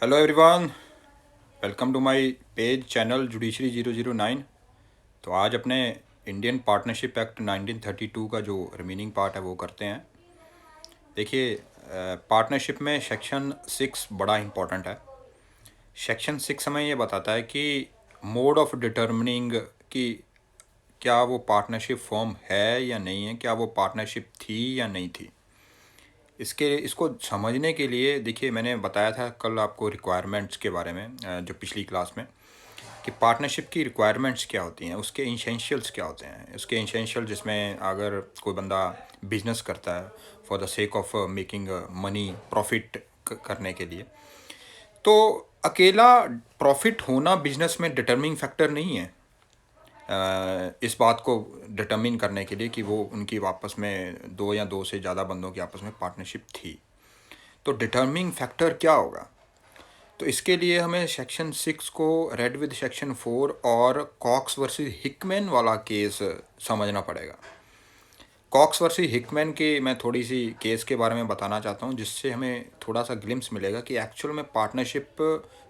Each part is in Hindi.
Hello everyone, welcome to my page channel judiciary 009। तो आज अपने इंडियन पार्टनरशिप एक्ट 1932 का जो रिमेनिंग पार्ट है वो करते हैं। देखिए, पार्टनरशिप में सेक्शन 6 बड़ा इम्पोर्टेंट है। सेक्शन 6 हमें ये बताता है कि मोड ऑफ डिटर्मिनिंग कि क्या वो पार्टनरशिप फॉर्म है या नहीं है, क्या वो पार्टनरशिप थी या नहीं थी। इसको समझने के लिए देखिए, मैंने बताया था कल आपको रिक्वायरमेंट्स के बारे में, जो पिछली क्लास में, कि पार्टनरशिप की रिक्वायरमेंट्स क्या होती हैं, उसके इंसेंशियल्स क्या होते हैं। उसके इंसेंशियल जिसमें अगर कोई बंदा बिजनेस करता है for the sake of making money, profit करने के लिए, तो अकेला प्रॉफिट होना बिजनेस में डिटर्मिनिंग फैक्टर नहीं है। इस बात को डिटर्मिन करने के लिए कि वो उनकी आपस में दो या दो से ज़्यादा बंदों की आपस में पार्टनरशिप थी, तो डिटर्मिनिंग फैक्टर क्या होगा। तो इसके लिए हमें सेक्शन 6 को रेड विद सेक्शन 4 और कॉक्स वर्सेस हिकमैन वाला केस समझना पड़ेगा। कॉक्स वर्सेस हिकमैन के मैं थोड़ी सी केस के बारे में बताना चाहता हूँ, जिससे हमें थोड़ा सा ग्लिम्स मिलेगा कि एक्चुअल में पार्टनरशिप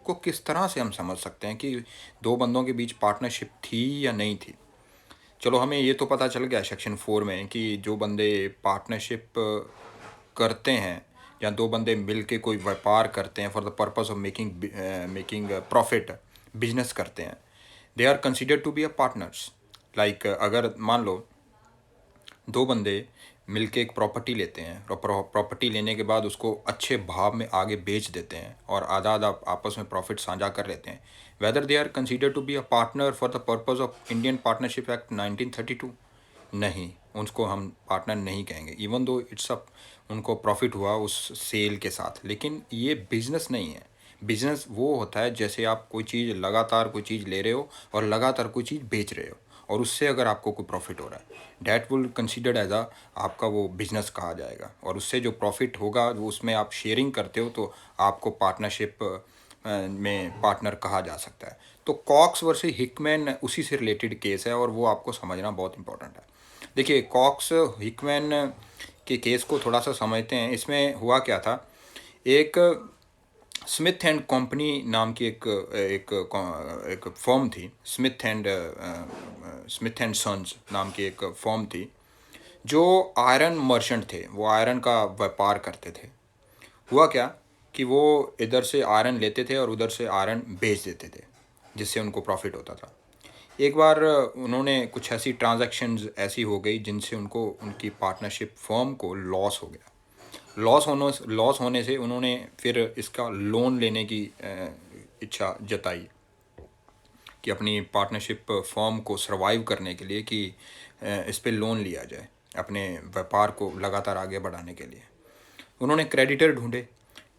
को किस तरह से हम समझ सकते हैं कि दो बंदों के बीच पार्टनरशिप थी या नहीं थी। चलो, हमें ये तो पता चल गया सेक्शन 4 में कि जो बंदे पार्टनरशिप करते हैं या दो बंदे मिल के कोई व्यापार करते हैं for the purpose of making profit, business करते हैं, they are considered to be a partners. Like अगर मान लो दो बंदे मिलके एक प्रॉपर्टी लेते हैं और प्रॉपर्टी लेने के बाद उसको अच्छे भाव में आगे बेच देते हैं और आधा आधा आपस में प्रॉफिट साझा कर लेते हैं, whether they are considered to be a partner for the purpose of Indian partnership act 1932? नहीं, उसको हम पार्टनर नहीं कहेंगे, इवन दो इट्स अ उनको प्रॉफिट हुआ उस सेल के साथ, लेकिन ये बिजनेस नहीं है। बिजनेस वो होता है जैसे आप कोई चीज़ लगातार कोई चीज़ ले रहे हो और लगातार कोई चीज़ बेच रहे हो और उससे अगर आपको कोई प्रॉफिट हो रहा है, डैट विल कंसिडर्ड एज आ आपका वो बिजनेस कहा जाएगा। और उससे जो प्रॉफिट होगा वो उसमें आप शेयरिंग करते हो, तो आपको पार्टनरशिप में पार्टनर कहा जा सकता है। तो कॉक्स वर्सेस हिकमैन उसी से रिलेटेड केस है और वो आपको समझना बहुत इंपॉर्टेंट है। देखिए, कॉक्स हिकमैन के केस को थोड़ा सा समझते हैं। इसमें हुआ क्या था, एक स्मिथ एंड कंपनी नाम की एक फर्म थी, स्मिथ एंड सन्स नाम की एक फर्म थी, जो आयरन मर्चेंट थे, वो आयरन का व्यापार करते थे। हुआ क्या कि वो इधर से आयरन लेते थे और उधर से आयरन बेच देते थे, जिससे उनको प्रॉफिट होता था। एक बार उन्होंने कुछ ऐसी ट्रांजैक्शंस ऐसी हो गई जिनसे उनको उनकी पार्टनरशिप फर्म को लॉस हो गया। लॉस होने से उन्होंने फिर इसका लोन लेने की इच्छा जताई कि अपनी पार्टनरशिप फर्म को सरवाइव करने के लिए कि इस पे लोन लिया जाए अपने व्यापार को लगातार आगे बढ़ाने के लिए। उन्होंने क्रेडिटर ढूंढे।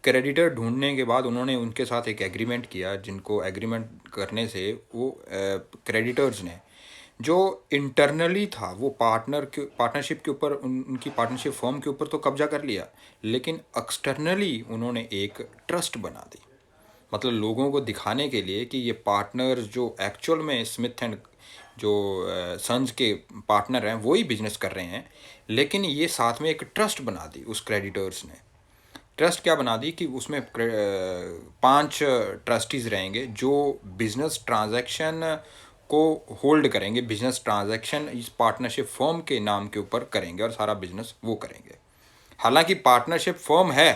क्रेडिटर ढूंढने के बाद उन्होंने उनके साथ एक एग्रीमेंट किया, जिनको एग्रीमेंट करने से वो क्रेडिटर्स ने जो इंटरनली था वो पार्टनरशिप के ऊपर उनकी पार्टनरशिप फर्म के ऊपर तो कब्जा कर लिया, लेकिन एक्सटर्नली उन्होंने एक ट्रस्ट बना दी। मतलब लोगों को दिखाने के लिए कि ये पार्टनर्स जो एक्चुअल में स्मिथ एंड जो सन्स के पार्टनर हैं वो ही बिजनेस कर रहे हैं, लेकिन ये साथ में एक ट्रस्ट बना दी उस क्रेडिटर्स ने। ट्रस्ट क्या बना दी कि उसमें 5 ट्रस्टीज रहेंगे जो बिजनेस ट्रांजैक्शन को होल्ड करेंगे, बिजनेस ट्रांजैक्शन इस पार्टनरशिप फर्म के नाम के ऊपर करेंगे और सारा बिजनेस वो करेंगे। हालांकि पार्टनरशिप फर्म है,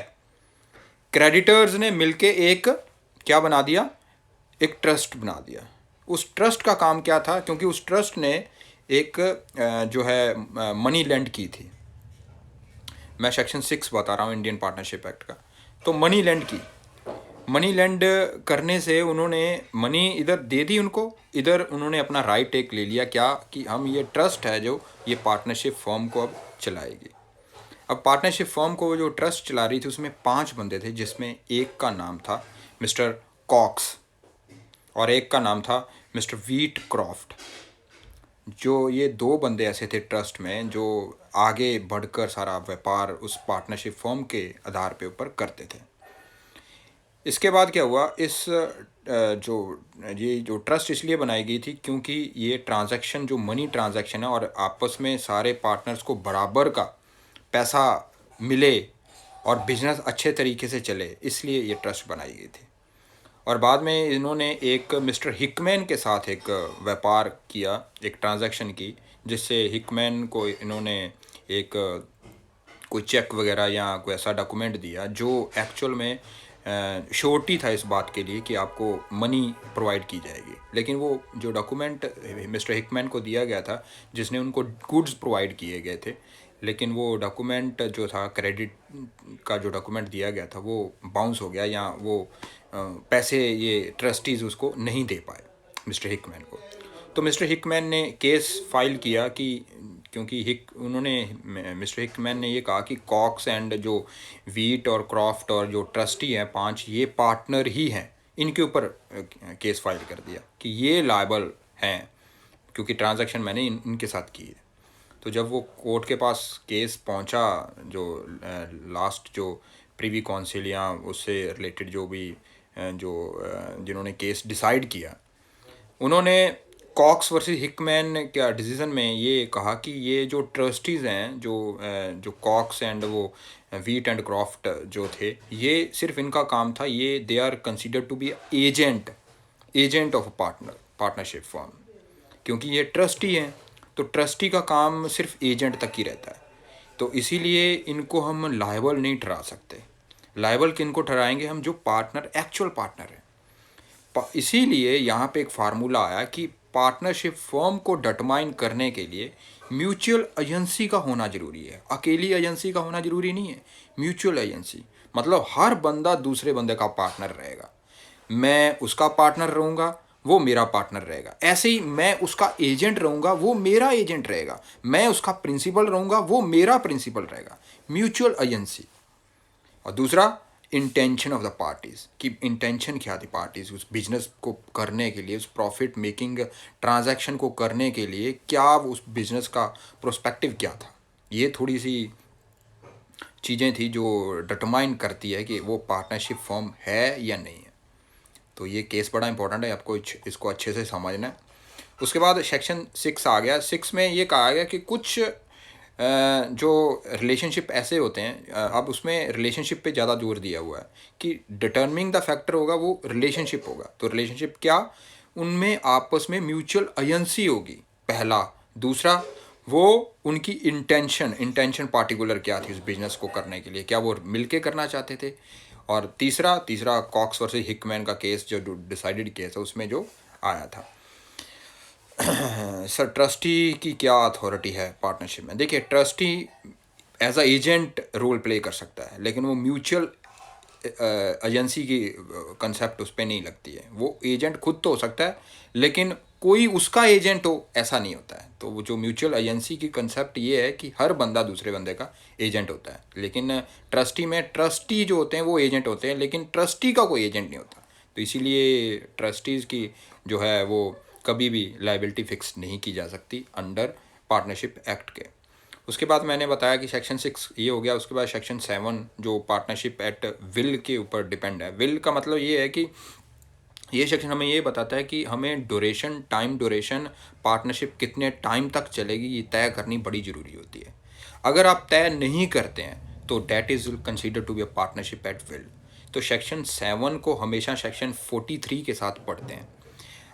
क्रेडिटर्स ने मिलके एक क्या बना दिया, एक ट्रस्ट बना दिया। उस ट्रस्ट का काम क्या था, क्योंकि उस ट्रस्ट ने एक जो है मनी लेंड की थी। मैं सेक्शन 6 बता रहा हूँ इंडियन पार्टनरशिप एक्ट का। तो मनी लेंड की, मनी लेंड करने से उन्होंने मनी इधर दे दी उनको, इधर उन्होंने अपना राइट टेक ले लिया, क्या कि हम ये ट्रस्ट है जो ये पार्टनरशिप फर्म को अब चलाएगी। अब पार्टनरशिप फर्म को जो ट्रस्ट चला रही थी उसमें 5 बंदे थे, जिसमें एक का नाम था मिस्टर कॉक्स और एक का नाम था मिस्टर वीट क्रॉफ्ट। जो ये दो बंदे ऐसे थे ट्रस्ट में जो आगे बढ़कर सारा व्यापार उस पार्टनरशिप फर्म के आधार पे ऊपर करते थे। इसके बाद क्या हुआ, इस जो ट्रस्ट इसलिए बनाई गई थी क्योंकि ये ट्रांजैक्शन जो मनी ट्रांजैक्शन है और आपस में सारे पार्टनर्स को बराबर का पैसा मिले और बिजनेस अच्छे तरीके से चले, इसलिए ये ट्रस्ट बनाई गई थी। और बाद में इन्होंने एक मिस्टर हिकमैन के साथ एक व्यापार किया, एक ट्रांजैक्शन की, जिससे हिकमैन को इन्होंने एक कोई चेक वगैरह या कोई ऐसा डॉक्यूमेंट दिया जो एक्चुअल में श्योरिटी था इस बात के लिए कि आपको मनी प्रोवाइड की जाएगी। लेकिन वो जो डॉक्यूमेंट मिस्टर हिकमैन को दिया गया था, जिसने उनको गुड्स प्रोवाइड किए गए थे, लेकिन वो डॉक्यूमेंट जो था, क्रेडिट का जो डॉक्यूमेंट दिया गया था, वो बाउंस हो गया, या वो पैसे ये ट्रस्टीज़ उसको नहीं दे पाए मिस्टर हिकमैन को। तो मिस्टर हिकमैन ने केस फाइल किया कि क्योंकि मिस्टर हिकमैन ने ये कहा कि कॉक्स एंड जो वीट और क्रॉफ्ट और जो ट्रस्टी हैं 5, ये पार्टनर ही हैं, इनके ऊपर केस फाइल कर दिया कि ये लायबल हैं क्योंकि ट्रांजैक्शन मैंने इनके साथ की है। तो जब वो कोर्ट के पास केस पहुंचा, जो लास्ट जो प्रीवी काउंसिल या उससे रिलेटेड जो भी जिन्होंने केस डिसाइड किया, उन्होंने कॉक्स वर्सेस हिकमैन क्या डिसीज़न में ये कहा कि ये जो ट्रस्टीज़ हैं, जो कॉक्स एंड वो वीट एंड क्रॉफ्ट जो थे, ये सिर्फ इनका काम था, ये they are considered to be agent of partnership firm, क्योंकि ये ट्रस्टी हैं। तो ट्रस्टी का काम सिर्फ एजेंट तक ही रहता है, तो इसीलिए इनको हम लायबल नहीं ठहरा सकते। लायबल किनको ठहराएंगे हम? जो पार्टनर, एक्चुअल पार्टनर है। इसीलिए यहाँ पे एक फार्मूला आया कि पार्टनरशिप फर्म को डिटरमाइन करने के लिए म्यूचुअल एजेंसी का होना ज़रूरी है। अकेली एजेंसी का होना ज़रूरी नहीं है, म्यूचुअल एजेंसी। मतलब हर बंदा दूसरे बंदे का पार्टनर रहेगा, मैं उसका पार्टनर रहूँगा, वो मेरा पार्टनर रहेगा। ऐसे ही मैं उसका एजेंट रहूँगा, वो मेरा एजेंट रहेगा। मैं उसका प्रिंसिपल रहूँगा, वो मेरा प्रिंसिपल रहेगा। Mutual agency. और दूसरा, इंटेंशन ऑफ द पार्टीज़, कि इंटेंशन क्या थी पार्टीज़ उस बिजनेस को करने के लिए, उस प्रॉफिट मेकिंग ट्रांजैक्शन को करने के लिए, क्या उस बिजनेस का प्रोस्पेक्टिव क्या था। ये थोड़ी सी चीज़ें थी जो डिटरमाइन करती है कि वो पार्टनरशिप फर्म है या नहीं है। तो ये केस बड़ा इंपॉर्टेंट है, आपको इसको अच्छे से समझना है। उसके बाद सेक्शन 6 आ गया। 6 में ये कहा गया कि कुछ जो रिलेशनशिप ऐसे होते हैं, अब उसमें रिलेशनशिप पे ज़्यादा जोर दिया हुआ है कि डिटर्मिंग द फैक्टर होगा वो रिलेशनशिप होगा। तो रिलेशनशिप क्या? उनमें आपस में म्यूचुअल एजेंसी होगी, पहला। दूसरा, वो उनकी इंटेंशन पार्टिकुलर क्या थी उस बिजनेस को करने के लिए, क्या वो मिलके करना चाहते थे। और तीसरा कॉक्स वर्सेस हिकमैन का केस जो डिसाइडेड केस है, उसमें जो आया था। सर, ट्रस्टी की क्या अथॉरिटी है पार्टनरशिप में? देखिए, trustee as a agent role play कर सकता है, लेकिन वो म्यूचुअल एजेंसी की कंसेप्ट उस पर नहीं लगती है। वो एजेंट खुद तो हो सकता है, लेकिन कोई उसका एजेंट हो ऐसा नहीं होता है। तो वो जो म्यूचुअल एजेंसी की कंसेप्ट ये है कि हर बंदा दूसरे बंदे का एजेंट होता है। लेकिन ट्रस्टी में ट्रस्टी जो होते हैं वो एजेंट होते हैं, लेकिन ट्रस्टी का कोई एजेंट नहीं होता। तो इसीलिए ट्रस्टीज़ की जो है वो कभी भी लाइबिलिटी फिक्स नहीं की जा सकती अंडर पार्टनरशिप एक्ट के। उसके बाद मैंने बताया कि सेक्शन 6 ये हो गया। उसके बाद सेक्शन 7 जो पार्टनरशिप एक्ट विल के ऊपर डिपेंड है। विल का मतलब ये है कि ये सेक्शन हमें ये बताता है कि हमें टाइम ड्यूरेशन पार्टनरशिप कितने टाइम तक चलेगी ये तय करनी बड़ी ज़रूरी होती है। अगर आप तय नहीं करते हैं तो that is consider to be a partnership at will. तो सेक्शन 7 को हमेशा सेक्शन 43 के साथ पढ़ते हैं।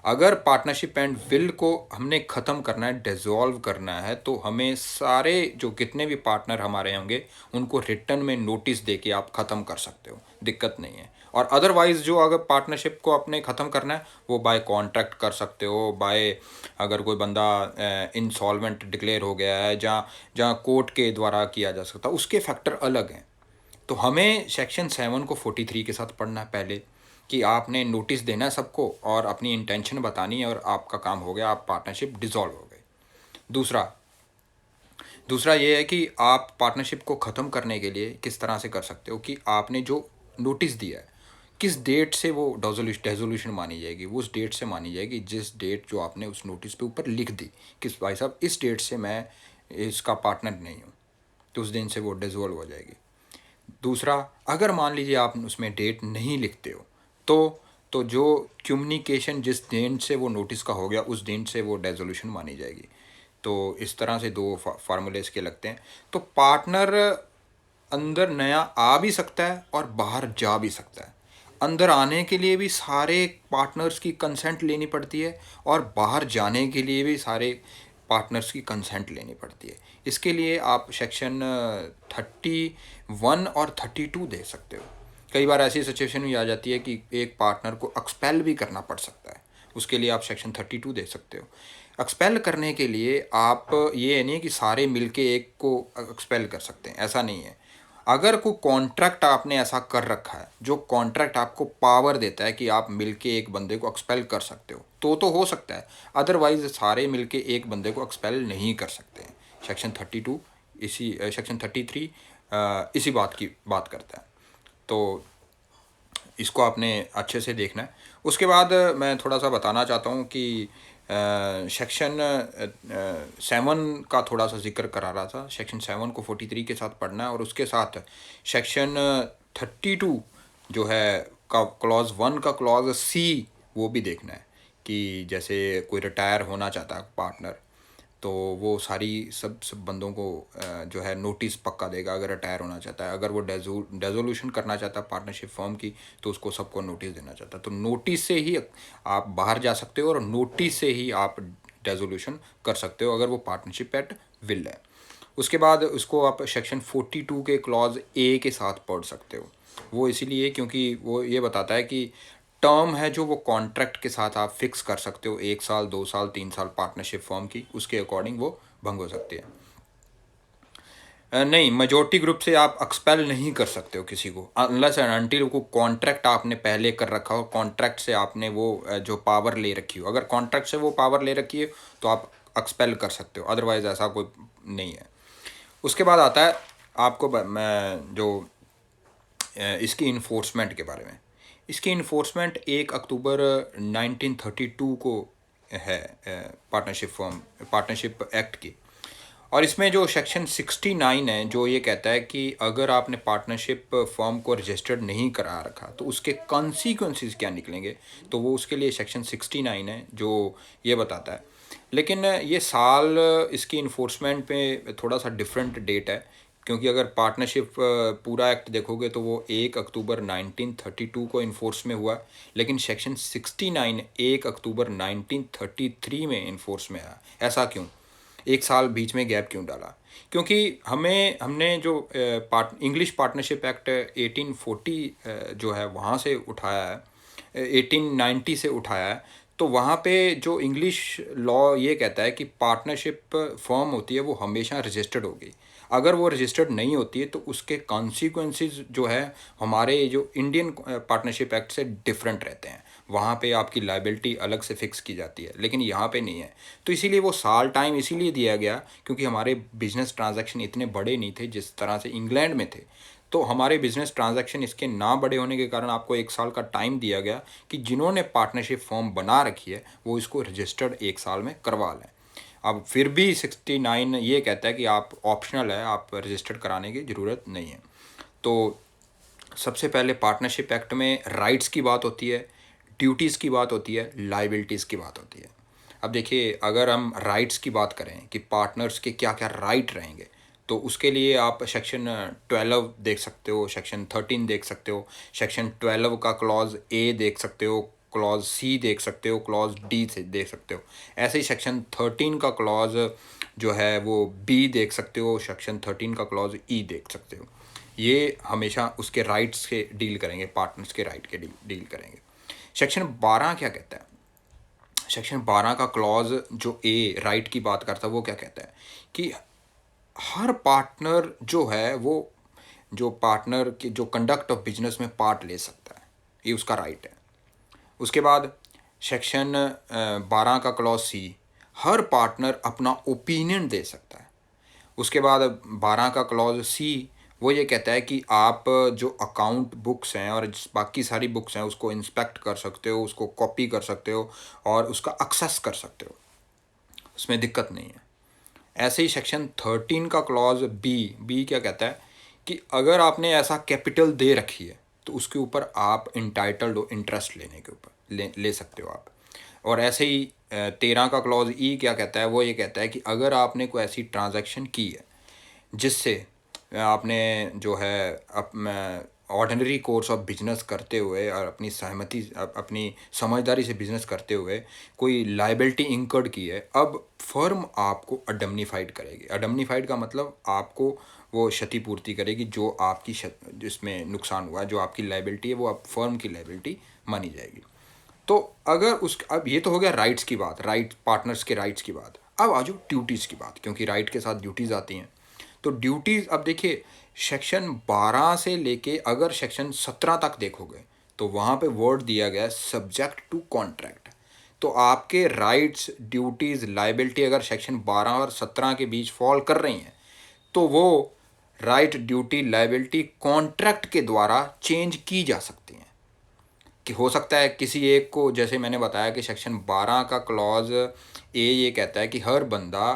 अगर पार्टनरशिप एंड विल को हमने ख़त्म करना है, डिसॉल्व करना है, तो हमें सारे जो कितने भी पार्टनर हमारे होंगे उनको रिटर्न में नोटिस दे के आप ख़त्म कर सकते हो, दिक्कत नहीं है। और अदरवाइज़ जो अगर पार्टनरशिप को अपने ख़त्म करना है वो बाय कॉन्ट्रैक्ट कर सकते हो, बाय अगर कोई बंदा इंसॉल्वेंट डिक्लेयर हो गया है, जहाँ जहाँ कोर्ट के द्वारा किया जा सकता, उसके फैक्टर अलग हैं। तो हमें सेक्शन 7 को 43 के साथ पढ़ना है पहले, कि आपने नोटिस देना है सबको और अपनी इंटेंशन बतानी है, और आपका काम हो गया, आप पार्टनरशिप डिसॉल्व हो गए। दूसरा दूसरा ये है कि आप पार्टनरशिप को ख़त्म करने के लिए किस तरह से कर सकते हो कि आपने जो नोटिस दिया है किस डेट से वो डेजोल्यूशन मानी जाएगी। वो उस डेट से मानी जाएगी जिस डेट जो आपने उस नोटिस पे ऊपर लिख दी कि भाई साहब इस डेट से मैं इसका पार्टनर नहीं हूँ, तो उस दिन से वो डिसॉल्व हो जाएगी। दूसरा, अगर मान लीजिए आप उसमें डेट नहीं लिखते हो तो जो कम्युनिकेशन जिस दिन से वो नोटिस का हो गया उस दिन से वो डेजोल्यूशन मानी जाएगी। तो इस तरह से दो फार्मूले इसके लगते हैं। तो पार्टनर अंदर नया आ भी सकता है और बाहर जा भी सकता है। अंदर आने के लिए भी सारे पार्टनर्स की कंसेंट लेनी पड़ती है और बाहर जाने के लिए भी सारे पार्टनर्स की कंसेंट लेनी पड़ती है। इसके लिए आप सेक्शन 31 और 32 दे सकते हो। कई बार ऐसी सिचुएशन भी आ जाती है कि एक पार्टनर को एक्सपेल भी करना पड़ सकता है, उसके लिए आप सेक्शन 32 दे सकते हो। एक्सपेल करने के लिए आप ये नहीं कि सारे मिलके एक को एक्सपेल कर सकते हैं, ऐसा नहीं है। अगर कोई कॉन्ट्रैक्ट आपने ऐसा कर रखा है जो कॉन्ट्रैक्ट आपको पावर देता है कि आप मिलके एक बंदे को एक्सपेल कर सकते हो तो हो सकता है, अदरवाइज सारे मिलके एक बंदे को एक्सपेल नहीं कर सकते हैं। सेक्शन 32 इसी सेक्शन 33 इसी बात की बात करता है। तो इसको आपने अच्छे से देखना है। उसके बाद मैं थोड़ा सा बताना चाहता हूँ कि सेक्शन 7 का थोड़ा सा जिक्र करा रहा था। सेक्शन 7 को 43 के साथ पढ़ना है और उसके साथ सेक्शन 32 जो है का क्लॉज 1 का क्लॉज सी वो भी देखना है कि जैसे कोई रिटायर होना चाहता है पार्टनर तो वो सारी सब बंदों को जो है नोटिस पक्का देगा अगर रिटायर होना चाहता है। अगर वो डेजोल्यूशन करना चाहता है पार्टनरशिप फर्म की तो उसको सबको नोटिस देना चाहता है। तो नोटिस से ही आप बाहर जा सकते हो और नोटिस से ही आप डेजोल्यूशन कर सकते हो अगर वो पार्टनरशिप एट विल है। उसके बाद उसको आप सेक्शन 42 के क्लॉज ए के साथ पढ़ सकते हो। वो इसीलिए क्योंकि वो ये बताता है कि टर्म है जो वो कॉन्ट्रैक्ट के साथ आप फिक्स कर सकते हो, 1 साल 2 साल 3 साल पार्टनरशिप फर्म की, उसके अकॉर्डिंग वो भंग हो सकती है। नहीं, मेजोरिटी ग्रुप से आप एक्सपेल नहीं कर सकते हो किसी को अनलेस एंड अनटिल को कॉन्ट्रैक्ट आपने पहले कर रखा हो, कॉन्ट्रैक्ट से आपने वो जो पावर ले रखी हो। अगर कॉन्ट्रैक्ट से वो पावर ले रखी है तो आप एक्सपेल कर सकते हो, अदरवाइज ऐसा कोई नहीं है। उसके बाद आता है आपको मैं जो इसकी इन्फोर्समेंट के बारे में। इसकी इन्फोर्समेंट 1 अक्टूबर 1932 को है पार्टनरशिप एक्ट की। और इसमें जो सेक्शन 69 है जो ये कहता है कि अगर आपने पार्टनरशिप फर्म को रजिस्टर्ड नहीं करा रखा तो उसके कॉन्सिक्वेंसेस क्या निकलेंगे, तो वो उसके लिए सेक्शन 69 है जो ये बताता है। लेकिन ये साल इसकी इन्फोर्समेंट पे थोड़ा सा डिफरेंट डेट है, क्योंकि अगर पार्टनरशिप पूरा एक्ट देखोगे तो वो 1 अक्टूबर 1932 को इन्फोर्स में हुआ, लेकिन सेक्शन 69 1 अक्टूबर 1933 में इन्फोर्स में आया। ऐसा क्यों, 1 साल बीच में गैप क्यों डाला? क्योंकि हमने जो इंग्लिश पार्टनरशिप एक्ट 1840 जो है वहाँ से उठाया है, 1890 से उठाया है। तो वहाँ पे जो इंग्लिश लॉ ये कहता है कि पार्टनरशिप फर्म होती है वो हमेशा रजिस्टर्ड होगी। अगर वो रजिस्टर्ड नहीं होती है तो उसके कॉन्सिक्वेंसेस जो है हमारे जो इंडियन पार्टनरशिप एक्ट से डिफरेंट रहते हैं। वहाँ पे आपकी लाइबिलिटी अलग से फिक्स की जाती है, लेकिन यहाँ पे नहीं है। तो इसीलिए वो साल टाइम इसीलिए दिया गया क्योंकि हमारे बिजनेस ट्रांजैक्शन इतने बड़े नहीं थे जिस तरह से इंग्लैंड में थे। तो हमारे बिजनेस ट्रांजैक्शन इसके ना बड़े होने के कारण आपको 1 साल का टाइम दिया गया कि जिन्होंने पार्टनरशिप फॉर्म बना रखी है वो इसको रजिस्टर्ड 1 साल में करवा लें। अब फिर भी 69 ये कहता है कि आप ऑप्शनल है, आप रजिस्टर्ड कराने की ज़रूरत नहीं है। तो सबसे पहले पार्टनरशिप एक्ट में राइट्स की बात होती है, ड्यूटीज़ की बात होती है, लाइबिलिटीज़ की बात होती है। अब देखिए, अगर हम राइट्स की बात करें कि पार्टनर्स के क्या क्या राइट रहेंगे, तो उसके लिए आप सेक्शन 12 देख सकते हो, सेक्शन 13 देख सकते हो, सेक्शन 12 का क्लॉज ए देख सकते हो, क्लॉज सी देख सकते हो, क्लॉज डी से देख सकते हो। ऐसे ही सेक्शन 13 का क्लॉज जो है वो बी देख सकते हो, सेक्शन 13 का क्लॉज ई देख सकते हो। ये हमेशा उसके राइट्स के डील करेंगे, पार्टनर्स के राइट के डील करेंगे। सेक्शन 12 क्या कहता है? सेक्शन 12 का क्लॉज जो ए राइट की बात करता है वो क्या कहता है कि हर पार्टनर जो है वो जो पार्टनर के जो कंडक्ट ऑफ बिजनेस में पार्ट ले सकता है, ये उसका राइट है। उसके बाद सेक्शन 12 का क्लॉज सी, हर पार्टनर अपना ओपिनियन दे सकता है। उसके बाद 12 का क्लॉज सी वो ये कहता है कि आप जो अकाउंट बुक्स हैं और बाकी सारी बुक्स हैं उसको इंस्पेक्ट कर सकते हो, उसको कॉपी कर सकते हो और उसका एक्सेस कर सकते हो, उसमें दिक्कत नहीं है। ऐसे ही सेक्शन 13 का क्लॉज बी बी क्या कहता है कि अगर आपने ऐसा कैपिटल दे रखी है तो उसके ऊपर आप इंटाइटल्ड हो इंटरेस्ट लेने के ऊपर ले सकते हो आप। और ऐसे ही 13 का क्लॉज ई क्या कहता है, वो ये कहता है कि अगर आपने कोई ऐसी ट्रांजैक्शन की है जिससे आपने जो है ऑर्डिनरी कोर्स ऑफ बिजनेस करते हुए और अपनी सहमति अपनी समझदारी से बिजनेस करते हुए कोई लाइबिलिटी इंकर्ड की है, अब फर्म आपको अडमनीफाइड करेगी। अडमनीफाइड का मतलब आपको वो क्षतिपूर्ति करेगी जो आपकी जिसमें नुकसान हुआ है, जो आपकी लाइबिलिटी है वो अब फर्म की लाइबिलिटी मानी जाएगी। तो अगर उस अब ये तो हो गया राइट्स की बात, राइट पार्टनर्स के राइट्स की बात। अब आ जाओ ड्यूटीज़ की बात, क्योंकि राइट के साथ ड्यूटीज़ आती हैं। तो ड्यूटीज़ अब देखिए सेक्शन 12 से लेके अगर सेक्शन 17 तक देखोगे तो वहाँ पे वर्ड दिया गया सब्जेक्ट टू कॉन्ट्रैक्ट। तो आपके राइट्स, ड्यूटीज़, लाइबिलिटी अगर सेक्शन 12 और 17 के बीच फॉल कर रही हैं तो वो राइट, ड्यूटी, लाइबिलिटी कॉन्ट्रैक्ट के द्वारा चेंज की जा सकती हैं। कि हो सकता है किसी एक को, जैसे मैंने बताया कि सेक्शन 12 का क्लॉज ए ये कहता है कि हर बंदा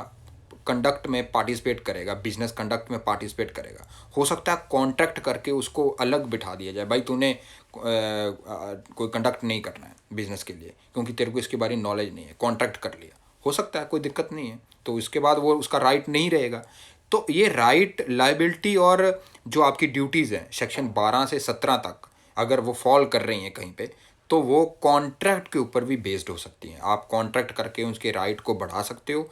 कंडक्ट में पार्टिसिपेट करेगा, बिजनेस कंडक्ट में पार्टिसिपेट करेगा। हो सकता है कॉन्ट्रैक्ट करके उसको अलग बिठा दिया जाए, भाई तूने कोई कंडक्ट नहीं करना है बिजनेस के लिए क्योंकि तेरे को इसके बारे में नॉलेज नहीं है, कॉन्ट्रैक्ट कर लिया, हो सकता है, कोई दिक्कत नहीं है। तो इसके बाद वो उसका राइट नहीं रहेगा। तो ये राइट, लाइबिलिटी और जो आपकी ड्यूटीज़ हैं सेक्शन 12 से 17 तक अगर वो फॉल कर रही हैं कहीं पे, तो वो कॉन्ट्रैक्ट के ऊपर भी बेस्ड हो सकती हैं। आप कॉन्ट्रैक्ट करके उसके राइट को बढ़ा सकते हो,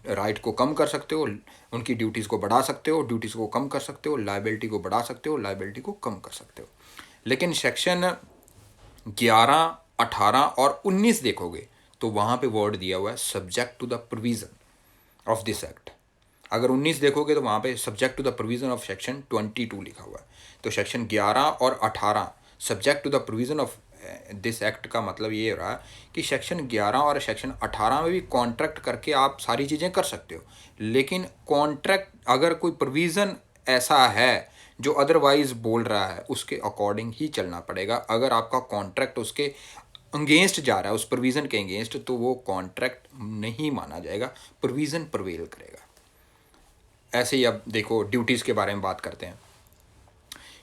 राइट को कम कर सकते हो, उनकी ड्यूटीज़ को बढ़ा सकते हो, ड्यूटीज़ को कम कर सकते हो, लाइबिलिटी को बढ़ा सकते हो, लाइबिलिटी को कम कर सकते हो। लेकिन सेक्शन 11, 18 और 19 देखोगे तो वहाँ पे वर्ड दिया हुआ है subject to the provision of this act. अगर 19 देखोगे तो वहाँ पे subject to the provision of section 22 लिखा हुआ है। तो सेक्शन 11 और 18 subject to the provision of this act का मतलब ये हो रहा है कि सेक्शन 11 और सेक्शन 18 में भी कॉन्ट्रैक्ट करके आप सारी चीज़ें कर सकते हो, लेकिन कॉन्ट्रैक्ट अगर कोई प्रोविज़न ऐसा है जो अदरवाइज बोल रहा है उसके अकॉर्डिंग ही चलना पड़ेगा। अगर आपका कॉन्ट्रैक्ट उसके अगेंस्ट जा रहा है, उस प्रोविज़न के अगेंस्ट, तो वो कॉन्ट्रैक्ट नहीं माना जाएगा, प्रोविज़न प्रिवेल करेगा। ऐसे ही अब देखो ड्यूटीज़ के बारे में बात करते हैं।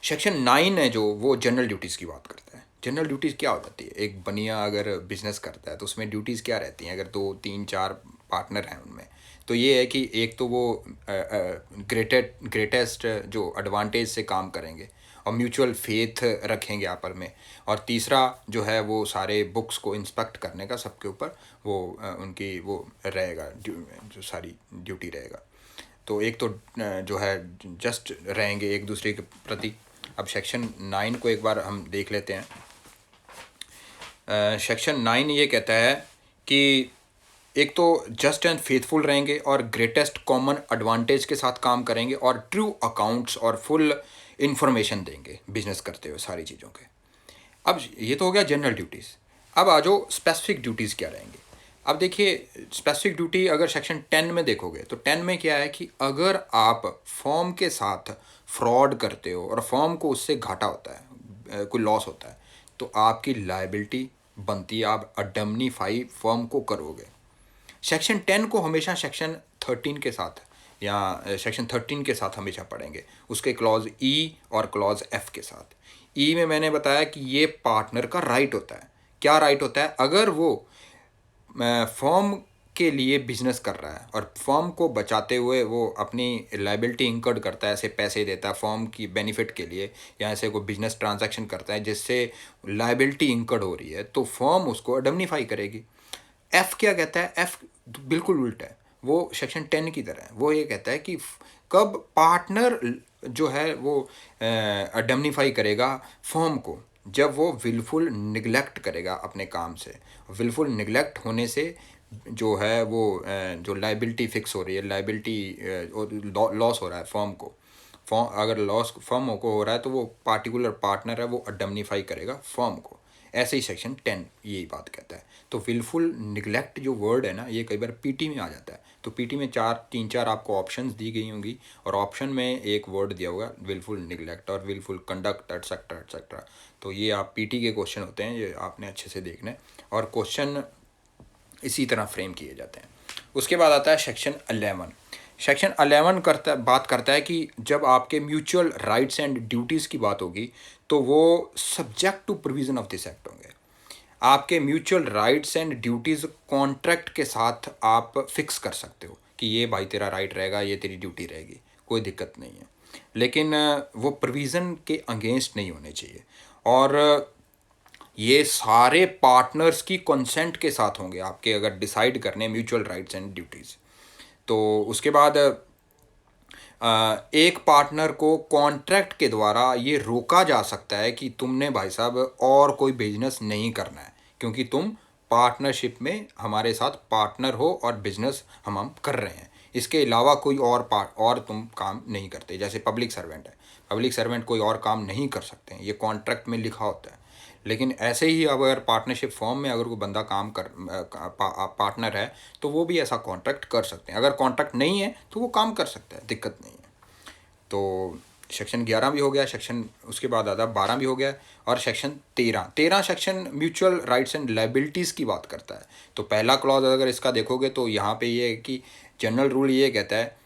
सेक्शन 9 है जो, वो जनरल ड्यूटीज़ की बात करता है। जनरल ड्यूटीज़ क्या हो जाती है? एक बनिया अगर बिजनेस करता है तो उसमें ड्यूटीज़ क्या रहती हैं? अगर 2, 3, 4 पार्टनर हैं उनमें, तो ये है कि एक तो वो ग्रेटेस्ट जो एडवांटेज से काम करेंगे और म्यूचुअल फेथ रखेंगे आपस में, और तीसरा जो है वो सारे बुक्स को इंस्पेक्ट करने का सबके ऊपर वो उनकी वो रहेगा, जो सारी ड्यूटी रहेगा। तो एक तो जो है जस्ट रहेंगे एक दूसरे के प्रति। अब सेक्शन 9 को एक बार हम देख लेते हैं। सेक्शन 9 ये कहता है कि एक तो जस्ट एंड फेथफुल रहेंगे और ग्रेटेस्ट कॉमन एडवांटेज के साथ काम करेंगे और ट्रू अकाउंट्स और फुल इंफॉर्मेशन देंगे बिजनेस करते हुए सारी चीज़ों के। अब ये तो हो गया जनरल ड्यूटीज़। अब आ जाओ स्पेसिफिक ड्यूटीज़ क्या रहेंगी। अब देखिए स्पेसिफिक ड्यूटी अगर सेक्शन 10 में देखोगे तो 10 में क्या है कि अगर आप फर्म के साथ फ्रॉड करते हो और फर्म को उससे घाटा होता है, कोई लॉस होता है, तो आपकी लाइबिलिटी बनती है, आप अडमनीफाई फर्म को करोगे। सेक्शन 10 को हमेशा सेक्शन 13 के साथ या सेक्शन 13 के साथ हमेशा पढ़ेंगे, उसके क्लॉज ई और क्लॉज एफ के साथ। ई में मैंने बताया कि ये पार्टनर का राइट होता है। क्या राइट होता है? अगर वो फर्म के लिए बिजनेस कर रहा है और फर्म को बचाते हुए वो अपनी लाइबिलिटी इंकर्ड करता है, ऐसे पैसे देता है फर्म की बेनिफिट के लिए, या ऐसे कोई बिजनेस ट्रांजैक्शन करता है जिससे लाइबिलिटी इंकर्ड हो रही है, तो फर्म उसको अडमनीफाई करेगी। एफ क्या कहता है? एफ बिल्कुल उल्टा है, वो सेक्शन 10 की तरह है। वो ये कहता है कि कब पार्टनर जो है वो अडमनीफाई करेगा फर्म को, जब वो विलफुल निगलेक्ट करेगा अपने काम से। विलफुल निगलेक्ट होने से जो है वो जो लाइबिलिटी फिक्स हो रही है, लाइबिलिटी लॉस हो रहा है फर्म को, फर्म अगर लॉस फर्म को हो रहा है तो वो पार्टिकुलर पार्टनर है वो अडमनीफाई करेगा फर्म को। ऐसे ही सेक्शन 10 यही बात कहता है। तो विलफुल निगलेक्ट जो वर्ड है ना, ये कई बार पीटी में आ जाता है। तो पीटी में 3-4 आपको ऑप्शंस दी गई होंगी और ऑप्शन में एक वर्ड दिया होगा विलफुल निगलेक्ट और विलफुल कंडक्ट एटसेट्रा एटसेट्रा। तो ये आप पीटी के क्वेश्चन होते हैं, ये आपने अच्छे से देखना है, और क्वेश्चन इसी तरह फ्रेम किए जाते हैं। उसके बाद आता है सेक्शन 11। सेक्शन 11 बात करता है कि जब आपके म्यूचुअल राइट्स एंड ड्यूटीज़ की बात होगी तो वो subject to provision of this act होंगे। आपके mutual rights and duties contract के साथ आप फिक्स कर सकते हो कि ये भाई तेरा राइट रहेगा, ये तेरी ड्यूटी रहेगी, कोई दिक्कत नहीं है। लेकिन वो प्रोविज़न के अगेंस्ट नहीं होने चाहिए। और ये सारे पार्टनर्स की कंसेंट के साथ होंगे आपके, अगर डिसाइड करने म्यूचुअल राइट्स एंड ड्यूटीज़। तो उसके बाद एक पार्टनर को कॉन्ट्रैक्ट के द्वारा ये रोका जा सकता है कि तुमने भाई साहब और कोई बिजनेस नहीं करना है, क्योंकि तुम पार्टनरशिप में हमारे साथ पार्टनर हो और बिजनेस हम कर रहे हैं। इसके अलावा कोई और तुम काम नहीं करते। जैसे पब्लिक सर्वेंट है, पब्लिक सर्वेंट कोई और काम नहीं कर सकते हैं, ये कॉन्ट्रैक्ट में लिखा होता है। लेकिन ऐसे ही अगर पार्टनरशिप फॉर्म में अगर कोई बंदा काम कर पार्टनर है तो वो भी ऐसा कॉन्ट्रैक्ट कर सकते हैं। अगर कॉन्ट्रैक्ट नहीं है तो वो काम कर सकता है, दिक्कत नहीं है। तो सेक्शन 11 भी हो गया, सेक्शन उसके बाद आता 12 भी हो गया, और section 13 section mutual rights and liabilities की बात करता है। तो पहला क्लॉज अगर इसका देखोगे तो यहाँ पे ये है कि जनरल रूल ये कहता है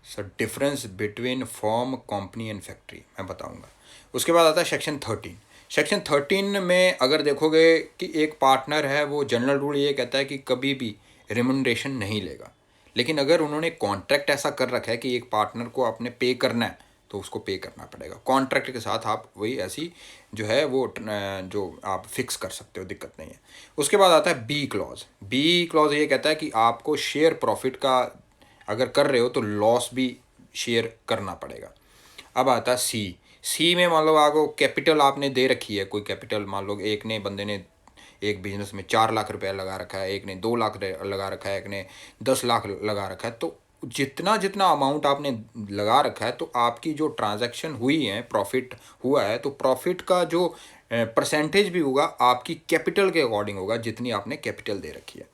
sir difference between firm, company and factory, मैं बताऊंगा। उसके बाद आता है सेक्शन 13। सेक्शन 13 में अगर देखोगे कि एक पार्टनर है, वो जनरल रूल ये कहता है कि कभी भी रिम्यूनरेशन नहीं लेगा। लेकिन अगर उन्होंने कॉन्ट्रैक्ट ऐसा कर रखा है कि एक पार्टनर को आपने पे करना है तो उसको पे करना पड़ेगा। कॉन्ट्रैक्ट के साथ आप वही ऐसी जो है वो जो आप फिक्स कर सकते हो, दिक्कत नहीं है। उसके बाद आता है बी क्लॉज। बी क्लॉज ये कहता है कि आपको शेयर प्रॉफिट का अगर कर रहे हो तो लॉस भी शेयर करना पड़ेगा। अब आता है सी। सी में मान लो आपको कैपिटल आपने दे रखी है, कोई कैपिटल मान लो एक ने बंदे ने एक बिजनेस में 4 लाख रुपया लगा रखा है, एक ने 2 लाख लगा रखा है, एक ने 10 लाख लगा रखा है। तो जितना जितना अमाउंट आपने लगा रखा है, तो आपकी जो ट्रांजैक्शन हुई है, प्रॉफिट हुआ है, तो प्रॉफिट का जो परसेंटेज भी होगा आपकी कैपिटल के अकॉर्डिंग होगा, जितनी आपने कैपिटल दे रखी है।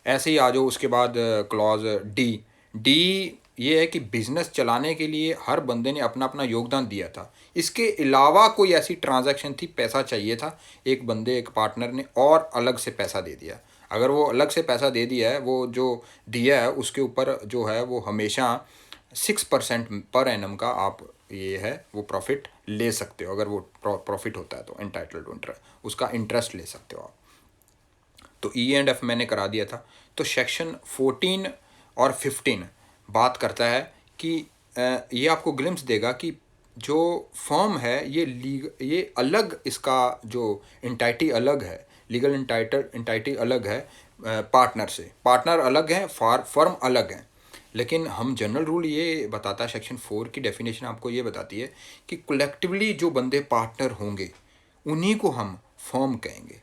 ऐसे ही आ जाओ उसके बाद क्लॉज डी। डी ये है कि बिजनेस चलाने के लिए हर बंदे ने अपना अपना योगदान दिया था, इसके अलावा कोई ऐसी ट्रांजैक्शन थी, पैसा चाहिए था, एक बंदे एक पार्टनर ने और अलग से पैसा दे दिया। अगर वो अलग से पैसा दे दिया है, वो जो दिया है उसके ऊपर जो है वो हमेशा 6% पर एनम का आप ये है वो प्रॉफिट ले सकते हो। अगर वो प्रॉफिट होता है तो एंटाइटल्ड टू इंटरेस्ट, उसका इंटरेस्ट ले सकते हो आप। तो ई एंड एफ मैंने करा दिया था। तो सेक्शन 14 और 15 बात करता है कि ये आपको ग्लिम्स देगा कि जो फर्म है ये अलग, इसका जो इंटाइटी अलग है, लीगल इंटाइटी अलग है पार्टनर से, पार्टनर अलग है, फर्म अलग है। लेकिन हम जनरल रूल ये बताता है, सेक्शन 4 की डेफिनेशन आपको ये बताती है कि कलेक्टिवली जो बंदे पार्टनर होंगे उन्हीं को हम फर्म कहेंगे।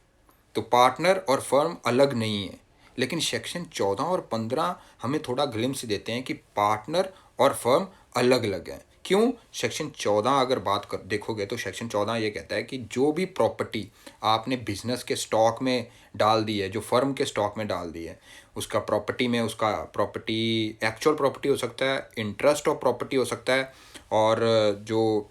तो पार्टनर और फर्म अलग नहीं है। लेकिन सेक्शन 14 और 15 हमें थोड़ा ग्लिम्स देते हैं कि पार्टनर और फर्म अलग अलग हैं। क्यों? सेक्शन 14 अगर बात कर देखोगे तो सेक्शन 14 ये कहता है कि जो भी प्रॉपर्टी आपने बिजनेस के स्टॉक में डाल दी है, जो फर्म के स्टॉक में डाल दी है, उसका प्रॉपर्टी में, उसका प्रॉपर्टी एक्चुअल प्रॉपर्टी हो सकता है, इंटरेस्ट ऑफ प्रॉपर्टी हो सकता है, और जो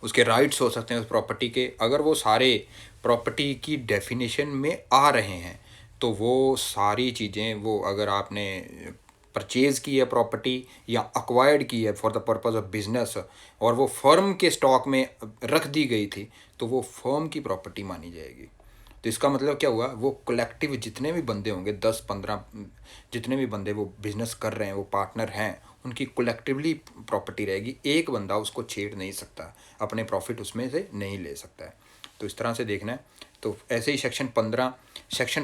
उसके राइट्स हो सकते हैं उस प्रॉपर्टी के, अगर वो सारे प्रॉपर्टी की डेफिनेशन में आ रहे हैं तो वो सारी चीज़ें, वो अगर आपने परचेज़ की है प्रॉपर्टी या अक्वायर्ड की है for the purpose of business, और वो फर्म के स्टॉक में रख दी गई थी, तो वो फर्म की प्रॉपर्टी मानी जाएगी। तो इसका मतलब क्या हुआ, वो कलेक्टिव जितने भी बंदे होंगे, 10-15 जितने भी बंदे वो बिजनेस कर रहे हैं, वो पार्टनर हैं, उनकी कलेक्टिवली प्रॉपर्टी रहेगी। एक बंदा उसको छेड़ नहीं सकता, अपने प्रॉफिट उसमें से नहीं ले सकता है। तो इस तरह से देखना है। तो ऐसे ही सेक्शन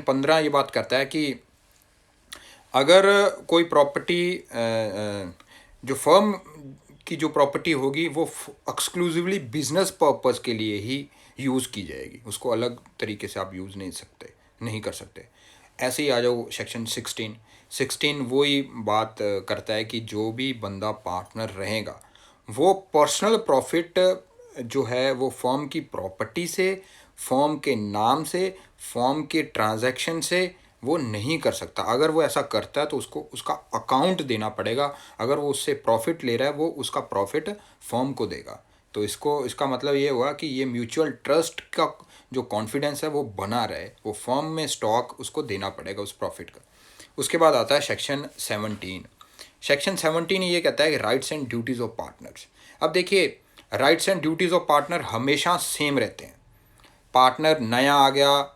15 ये बात करता है कि अगर कोई प्रॉपर्टी जो फर्म की जो प्रॉपर्टी होगी वो एक्सक्लूसिवली बिजनेस पर्पस के लिए ही यूज़ की जाएगी, उसको अलग तरीके से आप यूज़ नहीं कर सकते। ऐसे ही आ जाओ सेक्शन 16 वही बात करता है कि जो भी बंदा पार्टनर रहेगा वो पर्सनल प्रॉफिट जो है वो फर्म की प्रॉपर्टी से, फर्म के नाम से, फर्म के ट्रांजैक्शन से वो नहीं कर सकता। अगर वो ऐसा करता है तो उसको उसका अकाउंट देना पड़ेगा। अगर वो उससे प्रॉफिट ले रहा है, वो उसका प्रॉफिट फर्म को देगा। तो इसका मतलब ये हुआ कि ये म्यूचुअल ट्रस्ट का जो कॉन्फिडेंस है वो बना रहे, वो फर्म में स्टॉक उसको देना पड़ेगा उस प्रॉफिट का। उसके बाद आता है सेक्शन 17 ये कहता है कि rights and duties of partners. अब देखिए, rights and duties of partner हमेशा सेम रहते हैं। पार्टनर नया आ गया,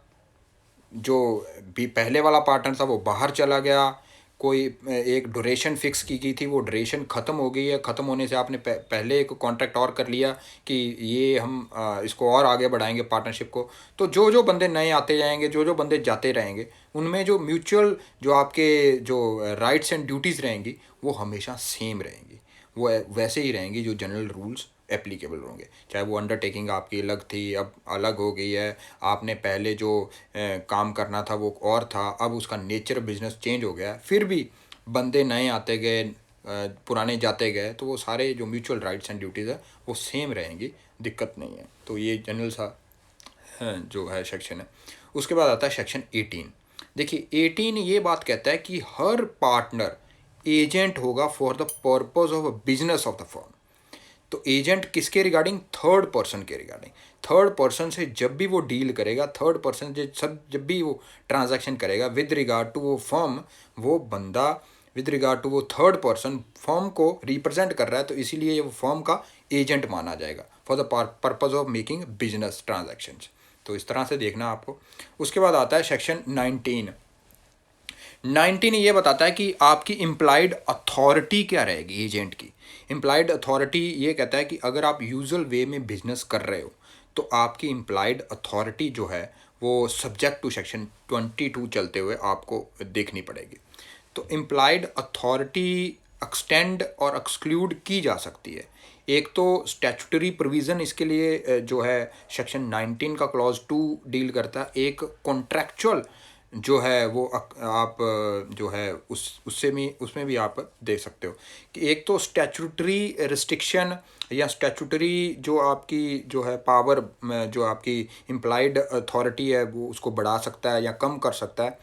जो भी पहले वाला पार्टनर था वो बाहर चला गया, कोई एक ड्यूरेशन फिक्स की थी, वो ड्यूरेशन ख़त्म हो गई है, ख़त्म होने से आपने पहले एक कॉन्ट्रैक्ट और कर लिया कि ये हम इसको और आगे बढ़ाएंगे पार्टनरशिप को, तो जो जो बंदे नए आते जाएंगे, जो जो बंदे जाते रहेंगे, उनमें जो म्यूचुअल जो आपके जो राइट्स एंड ड्यूटीज़ रहेंगी वो हमेशा सेम रहेंगी, वो वैसे ही रहेंगी जो जनरल रूल्स एप्लीकेबल होंगे। चाहे वो अंडरटेकिंग आपकी अलग थी, अब अलग हो गई है, आपने पहले जो काम करना था वो और था, अब उसका नेचर बिजनेस चेंज हो गया, फिर भी बंदे नए आते गए, पुराने जाते गए, तो वो सारे जो म्यूचुअल राइट्स एंड ड्यूटीज़ है वो सेम रहेंगी, दिक्कत नहीं है। तो ये जनरल सा जो है सेक्शन है। उसके बाद आता है सेक्शन 18। देखिए 18 ये बात कहता है कि हर पार्टनर एजेंट होगा for the purpose of business of the firm. तो एजेंट किसके रिगार्डिंग? थर्ड पर्सन के रिगार्डिंग। थर्ड पर्सन से जब भी वो डील करेगा, थर्ड पर्सन से जब भी वो ट्रांजैक्शन करेगा विद रिगार्ड टू वो फर्म, वो बंदा विद रिगार्ड टू वो थर्ड पर्सन फर्म को रिप्रेजेंट कर रहा है, तो इसीलिए वो फर्म का एजेंट माना जाएगा for the purpose of making business transactions. तो इस तरह से देखना आपको। उसके बाद आता है सेक्शन 19। 19 ये बताता है कि आपकी इम्प्लाइड अथॉरिटी क्या रहेगी एजेंट की। इम्प्लाइड अथॉरिटी ये कहता है कि अगर आप यूजुअल वे में बिजनेस कर रहे हो तो आपकी इम्प्लाइड अथॉरिटी जो है वो सब्जेक्ट टू सेक्शन 22 चलते हुए आपको देखनी पड़ेगी। तो इम्प्लाइड अथॉरिटी एक्सटेंड और एक्सक्लूड की जा सकती है। एक तो स्टैट्यूटरी प्रोविज़न इसके लिए जो है सेक्शन 19 का क्लॉज 2 डील करता है। एक कॉन्ट्रैक्चुअल जो है वो आप जो है उसमें भी आप देख सकते हो कि एक तो स्टैट्यूटरी रिस्ट्रिक्शन या स्टैट्यूटरी जो आपकी जो है पावर, जो आपकी इम्प्लाइड अथॉरिटी है वो उसको बढ़ा सकता है या कम कर सकता है,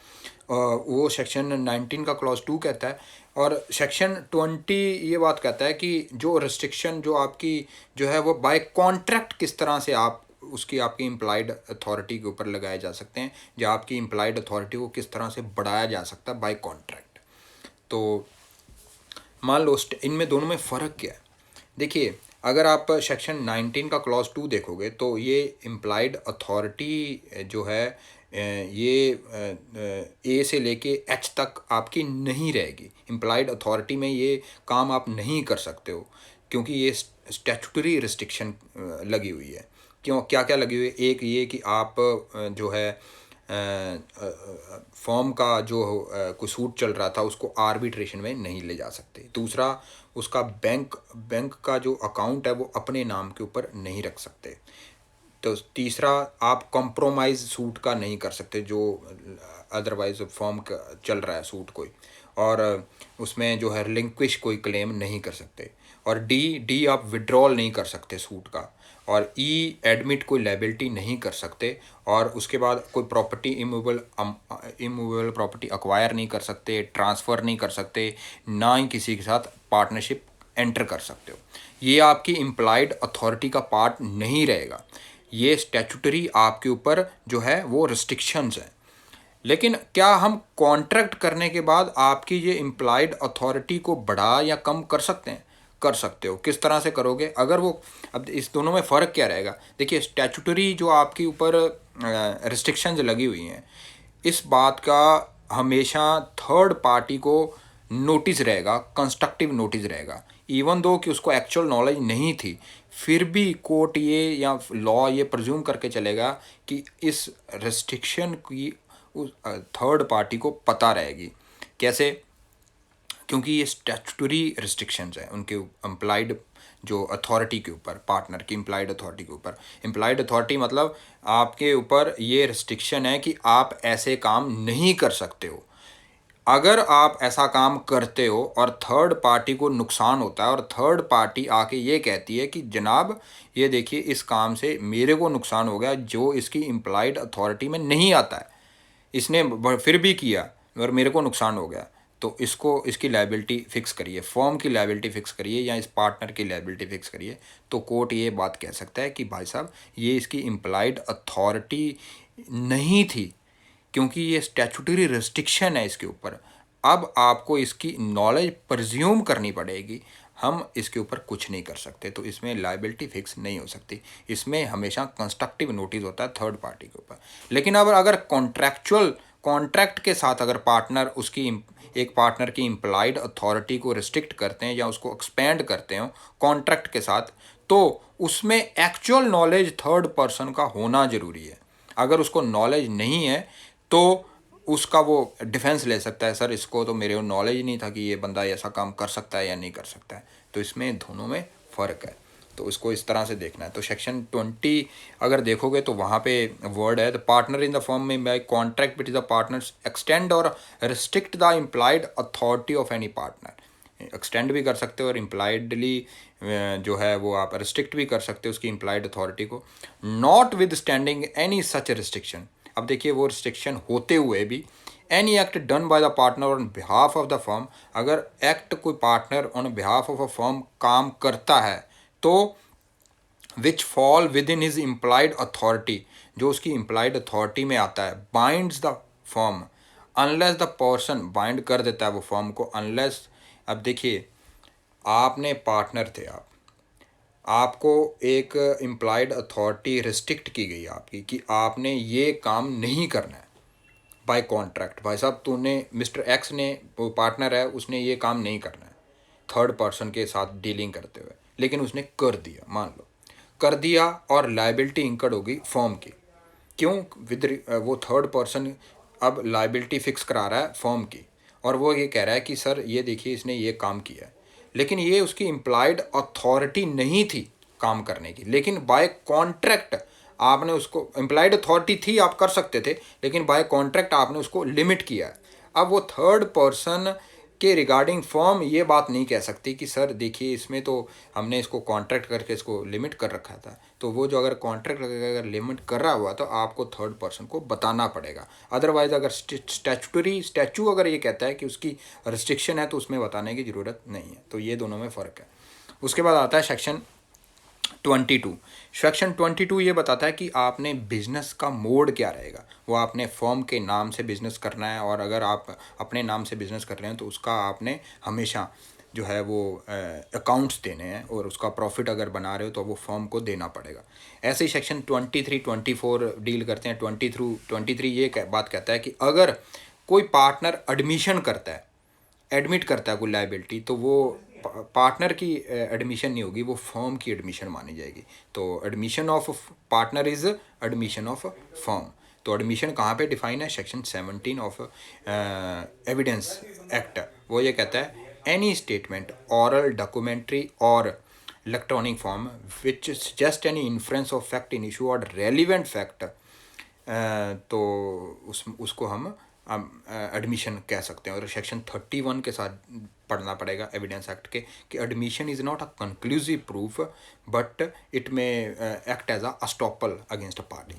वो सेक्शन 19 का क्लॉज 2 कहता है। और सेक्शन 20 ये बात कहता है कि जो रिस्ट्रिक्शन जो आपकी जो है वो बाय कॉन्ट्रैक्ट किस तरह से आप उसकी आपकी इम्प्लाइड अथॉरिटी के ऊपर लगाए जा सकते हैं, या आपकी इम्प्लाइड अथॉरिटी को किस तरह से बढ़ाया जा सकता है बाय कॉन्ट्रैक्ट। तो मान लो इनमें दोनों में फ़र्क क्या है? देखिए अगर आप सेक्शन 19 का क्लॉज 2 देखोगे तो ये इम्प्लाइड अथॉरिटी जो है ये ए से लेके एच तक आपकी नहीं रहेगी। इम्प्लाइड अथॉरिटी में ये काम आप नहीं कर सकते हो क्योंकि ये स्टैट्यूटरी रिस्ट्रिक्शन लगी हुई है। क्यों, क्या क्या लगी हुई है? एक ये कि आप जो है फॉर्म का जो कोई सूट चल रहा था उसको आर्बिट्रेशन में नहीं ले जा सकते। दूसरा, उसका बैंक का जो अकाउंट है वो अपने नाम के ऊपर नहीं रख सकते। तो तीसरा, आप कॉम्प्रोमाइज़ सूट का नहीं कर सकते जो अदरवाइज फॉर्म का चल रहा है सूट कोई, और उसमें जो है रिलिंक्विश कोई क्लेम नहीं कर सकते। और डी आप विड्रॉल नहीं कर सकते सूट का। और ई एडमिट कोई लाइबिलिटी नहीं कर सकते। और उसके बाद कोई प्रॉपर्टी इमूवेबल प्रॉपर्टी अक्वायर नहीं कर सकते, ट्रांसफ़र नहीं कर सकते, ना ही किसी के साथ पार्टनरशिप एंटर कर सकते हो। ये आपकी इम्प्लाइड अथॉरिटी का पार्ट नहीं रहेगा। ये स्टैट्यूटरी आपके ऊपर जो है वो रिस्ट्रिक्शंस हैं। लेकिन क्या हम कॉन्ट्रैक्ट करने के बाद आपकी ये इम्प्लाइड अथॉरिटी को बढ़ा या कम कर सकते हैं? कर सकते हो। किस तरह से करोगे? अगर वो, अब इस दोनों में फ़र्क क्या रहेगा? देखिए स्टैट्यूटरी जो आपके ऊपर रिस्ट्रिक्शंस लगी हुई हैं, इस बात का हमेशा थर्ड पार्टी को नोटिस रहेगा, कंस्ट्रक्टिव नोटिस रहेगा। इवन दो कि उसको एक्चुअल नॉलेज नहीं थी, फिर भी कोर्ट ये या लॉ ये प्रज्यूम करके चलेगा कि इस रेस्ट्रिक्शन की उस थर्ड पार्टी को पता रहेगी। कैसे? क्योंकि ये स्टैट्यूटरी रिस्ट्रिक्शंस हैं उनके इम्प्लाइड जो अथॉरिटी के ऊपर, पार्टनर की इम्प्लाइड अथॉरिटी के ऊपर। इम्प्लाइड अथॉरिटी मतलब आपके ऊपर ये रिस्ट्रिक्शन है कि आप ऐसे काम नहीं कर सकते हो। अगर आप ऐसा काम करते हो और थर्ड पार्टी को नुकसान होता है और थर्ड पार्टी आके ये कहती है कि जनाब ये देखिए इस काम से मेरे को नुकसान हो गया जो इसकी इम्प्लाइड अथॉरिटी में नहीं आता है, इसने फिर भी किया और मेरे को नुकसान हो गया, तो इसको इसकी लायबिलिटी फ़िक्स करिए, फॉर्म की लायबिलिटी फ़िक्स करिए या इस पार्टनर की लायबिलिटी फ़िक्स करिए। तो कोर्ट ये बात कह सकता है कि भाई साहब ये इसकी इम्प्लाइड अथॉरिटी नहीं थी क्योंकि ये स्टैट्यूटरी रिस्ट्रिक्शन है इसके ऊपर। अब आपको इसकी नॉलेज प्रज्यूम करनी पड़ेगी, हम इसके ऊपर कुछ नहीं कर सकते। तो इसमें लायबिलिटी फिक्स नहीं हो सकती, इसमें हमेशा कंस्ट्रक्टिव नोटिस होता है थर्ड पार्टी के ऊपर। लेकिन अब अगर कॉन्ट्रैक्ट के साथ अगर पार्टनर उसकी एक पार्टनर की इम्प्लाइड अथॉरिटी को रिस्ट्रिक्ट करते हैं या उसको एक्सपेंड करते हैं कॉन्ट्रैक्ट के साथ, तो उसमें एक्चुअल नॉलेज थर्ड पर्सन का होना ज़रूरी है। अगर उसको नॉलेज नहीं है तो उसका वो डिफेंस ले सकता है, सर इसको तो मेरे को नॉलेज ही नहीं था कि ये बंदा ऐसा काम कर सकता है या नहीं कर सकता है। तो इसमें दोनों में फ़र्क है, तो इसको इस तरह से देखना है। तो सेक्शन 20 अगर देखोगे तो वहाँ पे वर्ड है, the partner in the firm में by contract between the partners extend और restrict the implied authority of any partner. Extend भी कर सकते हो और इम्प्लाइडली जो है वो आप रिस्ट्रिक्ट भी कर सकते हो उसकी इम्प्लाइड अथॉरिटी को, not with standing any such restriction. अब देखिए वो रिस्ट्रिक्शन होते हुए भी, any act done by the partner on behalf of the firm, अगर एक्ट कोई partner on behalf of a firm काम करता है तो विच fall with in his implied authority, जो उसकी इम्प्लाइड अथॉरिटी में आता है, binds the firm unless the person, bind कर देता है वो फर्म को अनलेस। अब देखिए आपने पार्टनर थे, आपको एक इम्प्लाइड अथॉरिटी रिस्ट्रिक्ट की गई आपकी कि आपने ये काम नहीं करना है बाय कॉन्ट्रैक्ट। भाई साहब तूने, मिस्टर एक्स ने, वो पार्टनर है, उसने ये काम नहीं करना है थर्ड पर्सन के साथ डीलिंग करते हुए, लेकिन उसने कर दिया, मान लो कर दिया, और लाइबिलिटी इंकर्ड होगी फर्म की। क्यों? विद वो थर्ड पर्सन अब लाइबिलिटी फिक्स करा रहा है फर्म की, और वो ये कह रहा है कि सर ये देखिए इसने ये काम किया है, लेकिन ये उसकी इम्प्लाइड अथॉरिटी नहीं थी काम करने की, लेकिन बाय कॉन्ट्रैक्ट आपने उसको, इम्प्लाइड अथॉरिटी थी, आप कर सकते थे, लेकिन बाय कॉन्ट्रैक्ट आपने उसको लिमिट किया है। अब वो थर्ड पर्सन के रिगार्डिंग फर्म ये बात नहीं कह सकती कि सर देखिए इसमें तो हमने इसको कॉन्ट्रैक्ट करके इसको लिमिट कर रखा था। तो वो जो अगर कॉन्ट्रैक्ट अगर लिमिट कर रहा हुआ तो आपको थर्ड पर्सन को बताना पड़ेगा। अदरवाइज अगर स्टैचू अगर ये कहता है कि उसकी रिस्ट्रिक्शन है तो उसमें बताने की ज़रूरत नहीं है। तो ये दोनों में फ़र्क है। उसके बाद आता है सेक्शन 22। सेक्शन 22 ये बताता है कि आपने बिजनेस का मोड क्या रहेगा। वो आपने फर्म के नाम से बिज़नेस करना है, और अगर आप अपने नाम से बिज़नेस कर रहे हैं तो उसका आपने हमेशा जो है वो अकाउंट्स देने हैं, और उसका प्रॉफिट अगर बना रहे हो तो वो फर्म को देना पड़ेगा। ऐसे ही सेक्शन 23 24 डील करते हैं। 23 ये बात कहता है कि अगर कोई पार्टनर एडमिशन करता है, एडमिट करता है कोई लाइबिलिटी, तो वो पार्टनर की एडमिशन नहीं होगी, वो फर्म की एडमिशन मानी जाएगी। तो admission of partner is admission of firm. तो एडमिशन कहाँ पे डिफाइन है? Section 17 of evidence act. वो ये कहता है एनी स्टेटमेंट, ऑरल, डॉक्यूमेंट्री और electronic form which suggest any inference of fact in issue और रेलिवेंट फैक्ट, तो उसको हम एडमिशन कह सकते हैं। और सेक्शन 31 के साथ पढ़ना पड़ेगा एविडेंस एक्ट के कि admission is not a conclusive proof but it may act as a estoppel against a party.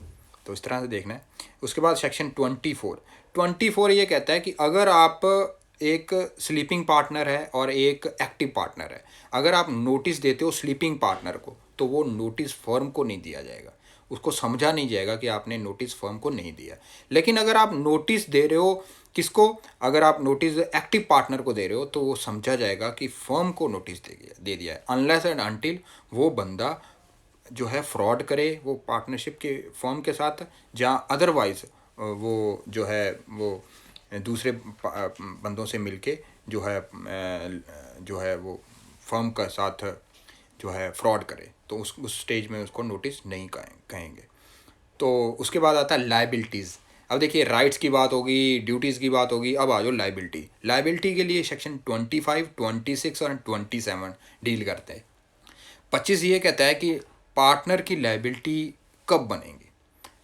तो इस तरह से देखना है। उसके बाद सेक्शन 24 ये कहता है कि अगर आप एक स्लीपिंग पार्टनर है और एक एक्टिव पार्टनर है, अगर आप नोटिस देते हो स्लीपिंग पार्टनर को तो वो नोटिस फर्म को नहीं दिया जाएगा, उसको समझा नहीं जाएगा कि आपने नोटिस फर्म को नहीं दिया। लेकिन अगर आप नोटिस दे रहे हो किसको, अगर आप नोटिस एक्टिव पार्टनर को दे रहे हो तो वो समझा जाएगा कि फर्म को नोटिस दे दिया है, अनलेस एंड अनटिल वो बंदा जो है फ्रॉड करे वो पार्टनरशिप के फर्म के साथ, जहाँ अदरवाइज वो जो है वो दूसरे बंदों से मिलके जो है वो फर्म का साथ जो है फ्रॉड करे, तो उस स्टेज में उसको नोटिस नहीं कहेंगे। तो उसके बाद आता है लाइबिलिटीज़। अब देखिए राइट्स की बात होगी, ड्यूटीज़ की बात होगी, अब आ जाओ लाइबिलिटी के लिए सेक्शन 25, 26 और 27 डील करते हैं। 25 ये कहता है कि पार्टनर की लाइबिलिटी कब बनेगी।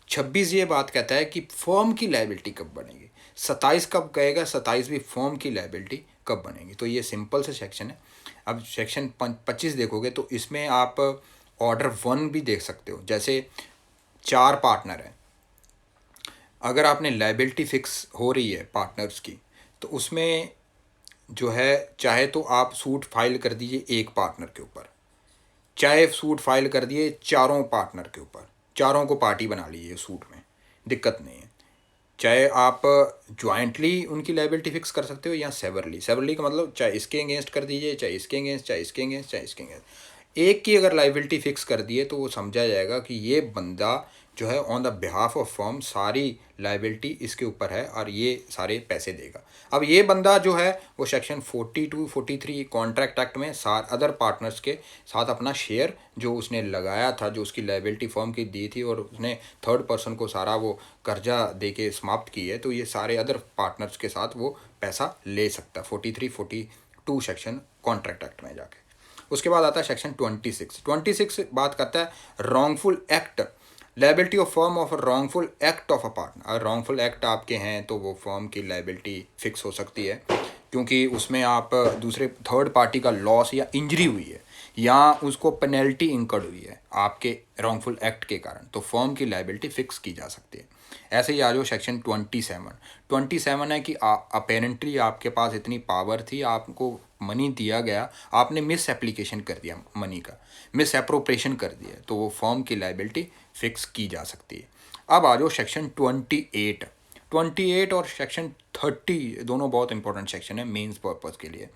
26 ये बात कहता है कि फर्म की लाइबिलिटी कब बनेगी। 27 कब कहेगा? 27 भी फर्म की लाइबिलिटी कब बनेगी। तो ये सिंपल से सेक्शन है। अब सेक्शन 25 देखोगे तो इसमें आप ऑर्डर 1 भी देख सकते हो। जैसे 4 पार्टनर हैं, अगर आपने लाइबिलिटी फिक्स हो रही है पार्टनर्स की, तो उसमें जो है चाहे तो आप सूट फाइल कर दीजिए एक पार्टनर के ऊपर, चाहे सूट फाइल कर दिए चारों पार्टनर के ऊपर, चारों को पार्टी बना लीजिए सूट में, दिक्कत नहीं है। चाहे आप ज्वाइंटली उनकी लाइबिलिटी फिक्स कर सकते हो या सेवरली का मतलब चाहे इसके अगेंस्ट कर दीजिए, चाहे इसके अगेंस्ट, चाहे इसके अगेंस्ट, चाहे इसके अगेंस्ट। एक की अगर लाइबिलिटी फिक्स कर दिए तो वो समझा जाएगा कि ये बंदा जो है on the behalf of firm सारी लाइबिलिटी इसके ऊपर है और ये सारे पैसे देगा। अब ये बंदा जो है वो सेक्शन 42 43 कॉन्ट्रैक्ट एक्ट में अदर पार्टनर्स के साथ अपना शेयर जो उसने लगाया था, जो उसकी लाइबिलिटी फर्म की दी थी और उसने थर्ड पर्सन को सारा वो कर्जा दे के समाप्त की है, तो ये सारे अदर पार्टनर्स के साथ वो पैसा ले सकता है 43 42 सेक्शन कॉन्ट्रैक्ट एक्ट में जाके। उसके बाद आता है सेक्शन 26 बात करता है wrongful act, liability of firm of wrongful act of a partner. अगर रॉन्गफुल एक्ट आपके हैं तो वो फर्म की लाइबिलिटी फिक्स हो सकती है, क्योंकि उसमें आप दूसरे थर्ड पार्टी का लॉस या इंजरी हुई है या उसको पेनल्टी इंकर्ड हुई है आपके रॉन्गफुल एक्ट के कारण, तो फर्म की लाइबिलिटी फिक्स की जा सकती है। ऐसे ही आ जाओ सेक्शन 27 है कि अपेरेंटली आपके पास इतनी पावर थी, आपको मनी दिया गया, आपने मिस एप्लीकेशन कर दिया मनी का, मिस एप्रोप्रिएशन कर दिया, तो वो फर्म की लाइबिलिटी फिक्स की जा सकती है। अब आ जाओ सेक्शन 28 और सेक्शन 30, दोनों बहुत इंपॉर्टेंट सेक्शन है मेंस पर्पस के लिए।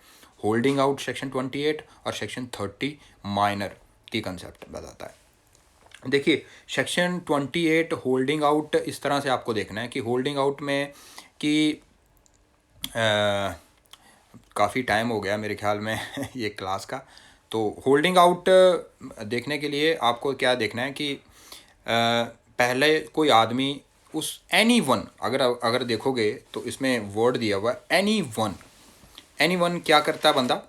होल्डिंग आउट सेक्शन 28 और सेक्शन 30 माइनर की कंसेप्ट बताता है। देखिए सेक्शन 28 होल्डिंग आउट इस तरह से आपको देखना है कि होल्डिंग आउट में कि काफ़ी टाइम हो गया मेरे ख्याल में ये क्लास का, तो होल्डिंग आउट देखने के लिए आपको क्या देखना है कि पहले कोई आदमी उस एनी वन, अगर देखोगे तो इसमें वर्ड दिया हुआ है एनी वन क्या करता है बंदा,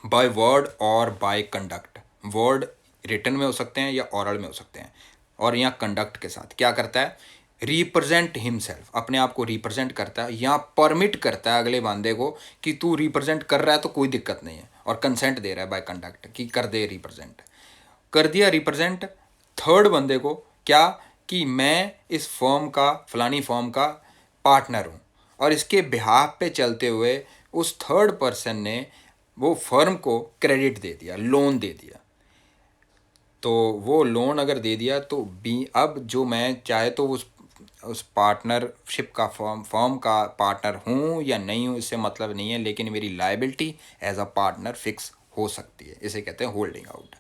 बाय वर्ड और बाय कंडक्ट। वर्ड रिटन में हो सकते हैं या ओरल में हो सकते हैं, और यहाँ कंडक्ट के साथ क्या करता है, रिप्रेजेंट हिमसेल्फ, अपने आप को रिप्रेजेंट करता है या परमिट करता है अगले बंदे को कि तू रिप्रेजेंट कर रहा है तो कोई दिक्कत नहीं है, और कंसेंट दे रहा है बाय कंडक्ट कि कर दे रिप्रेजेंट, कर दिया रिप्रेजेंट थर्ड बंदे को, क्या कि मैं इस फर्म का फलानी फर्म का पार्टनर हूँ, और इसके बिहाफ पे चलते हुए उस थर्ड पर्सन ने वो फर्म को क्रेडिट दे दिया, लोन दे दिया। तो वो लोन अगर दे दिया तो अब जो मैं चाहे तो उस पार्टनरशिप का फर्म का पार्टनर हूँ या नहीं हूँ इससे मतलब नहीं है, लेकिन मेरी liability as a partner fix हो सकती है, इसे कहते हैं होल्डिंग आउट।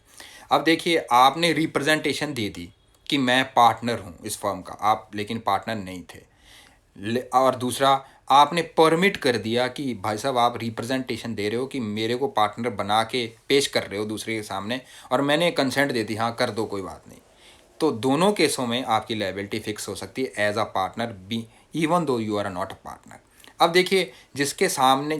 अब देखिए आपने रिप्रेजेंटेशन दे दी कि मैं पार्टनर हूँ इस फर्म का, आप लेकिन पार्टनर नहीं थे, और दूसरा आपने परमिट कर दिया कि भाई साहब आप रिप्रेजेंटेशन दे रहे हो कि मेरे को पार्टनर बना के पेश कर रहे हो दूसरे के सामने, और मैंने कंसेंट दे दी हाँ कर दो कोई बात नहीं, तो दोनों केसों में आपकी लायबिलिटी फिक्स हो सकती है as a partner be, even though you are not a partner. अब देखिए जिसके सामने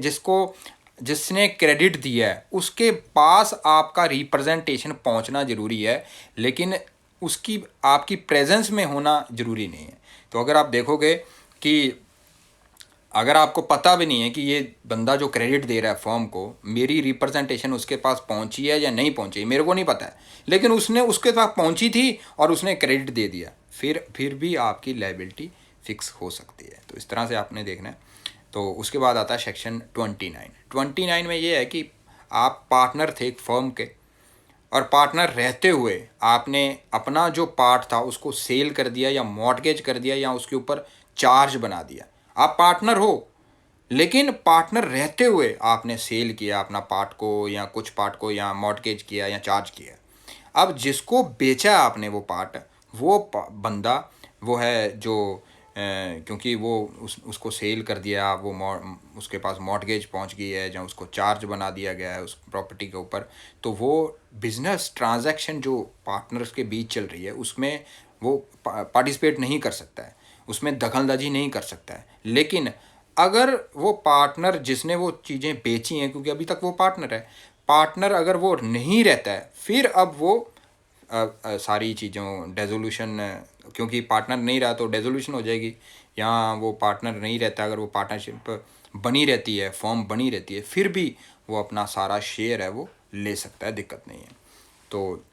जिसने क्रेडिट दिया है उसके पास आपका रिप्रेजेंटेशन पहुंचना ज़रूरी है, लेकिन उसकी आपकी प्रेजेंस में होना ज़रूरी नहीं है। तो अगर आप देखोगे कि अगर आपको पता भी नहीं है कि ये बंदा जो क्रेडिट दे रहा है फर्म को, मेरी रिप्रेजेंटेशन उसके पास पहुंची है या नहीं पहुंची, मेरे को नहीं पता है, लेकिन उसने उसके पास पहुंची थी और उसने क्रेडिट दे दिया, फिर भी आपकी लायबिलिटी फिक्स हो सकती है। तो इस तरह से आपने देखना है। तो उसके बाद आता है सेक्शन 29 में ये है कि आप पार्टनर थे एक फर्म के, और पार्टनर रहते हुए आपने अपना जो पार्ट था उसको सेल कर दिया या मॉर्टगेज कर दिया या उसके ऊपर चार्ज बना दिया। आप पार्टनर हो लेकिन पार्टनर रहते हुए आपने सेल किया अपना पार्ट को या कुछ पार्ट को, या मॉर्टगेज किया या चार्ज किया। अब जिसको बेचा आपने वो पार्ट, वो बंदा वो है जो क्योंकि वो उसको सेल कर दिया, वो उसके पास मॉर्टगेज पहुंच गई है या उसको चार्ज बना दिया गया है उस प्रॉपर्टी के ऊपर, तो वो बिजनेस ट्रांजैक्शन जो पार्टनर्स के बीच चल रही है उसमें वो पार्टिसिपेट नहीं कर सकता है, उसमें दखलंदाजी नहीं कर सकता है। लेकिन अगर वो पार्टनर जिसने वो चीज़ें बेची हैं, क्योंकि अभी तक वो पार्टनर है, पार्टनर अगर वो नहीं रहता है फिर अब वो सारी चीज़ों डेजोल्यूशन, क्योंकि पार्टनर नहीं रहा तो डेजोल्यूशन हो जाएगी, या वो पार्टनर नहीं रहता, अगर वो पार्टनरशिप बनी रहती है, फॉर्म बनी रहती है, फिर भी वो अपना सारा शेयर है वो ले सकता है, दिक्कत नहीं है। तो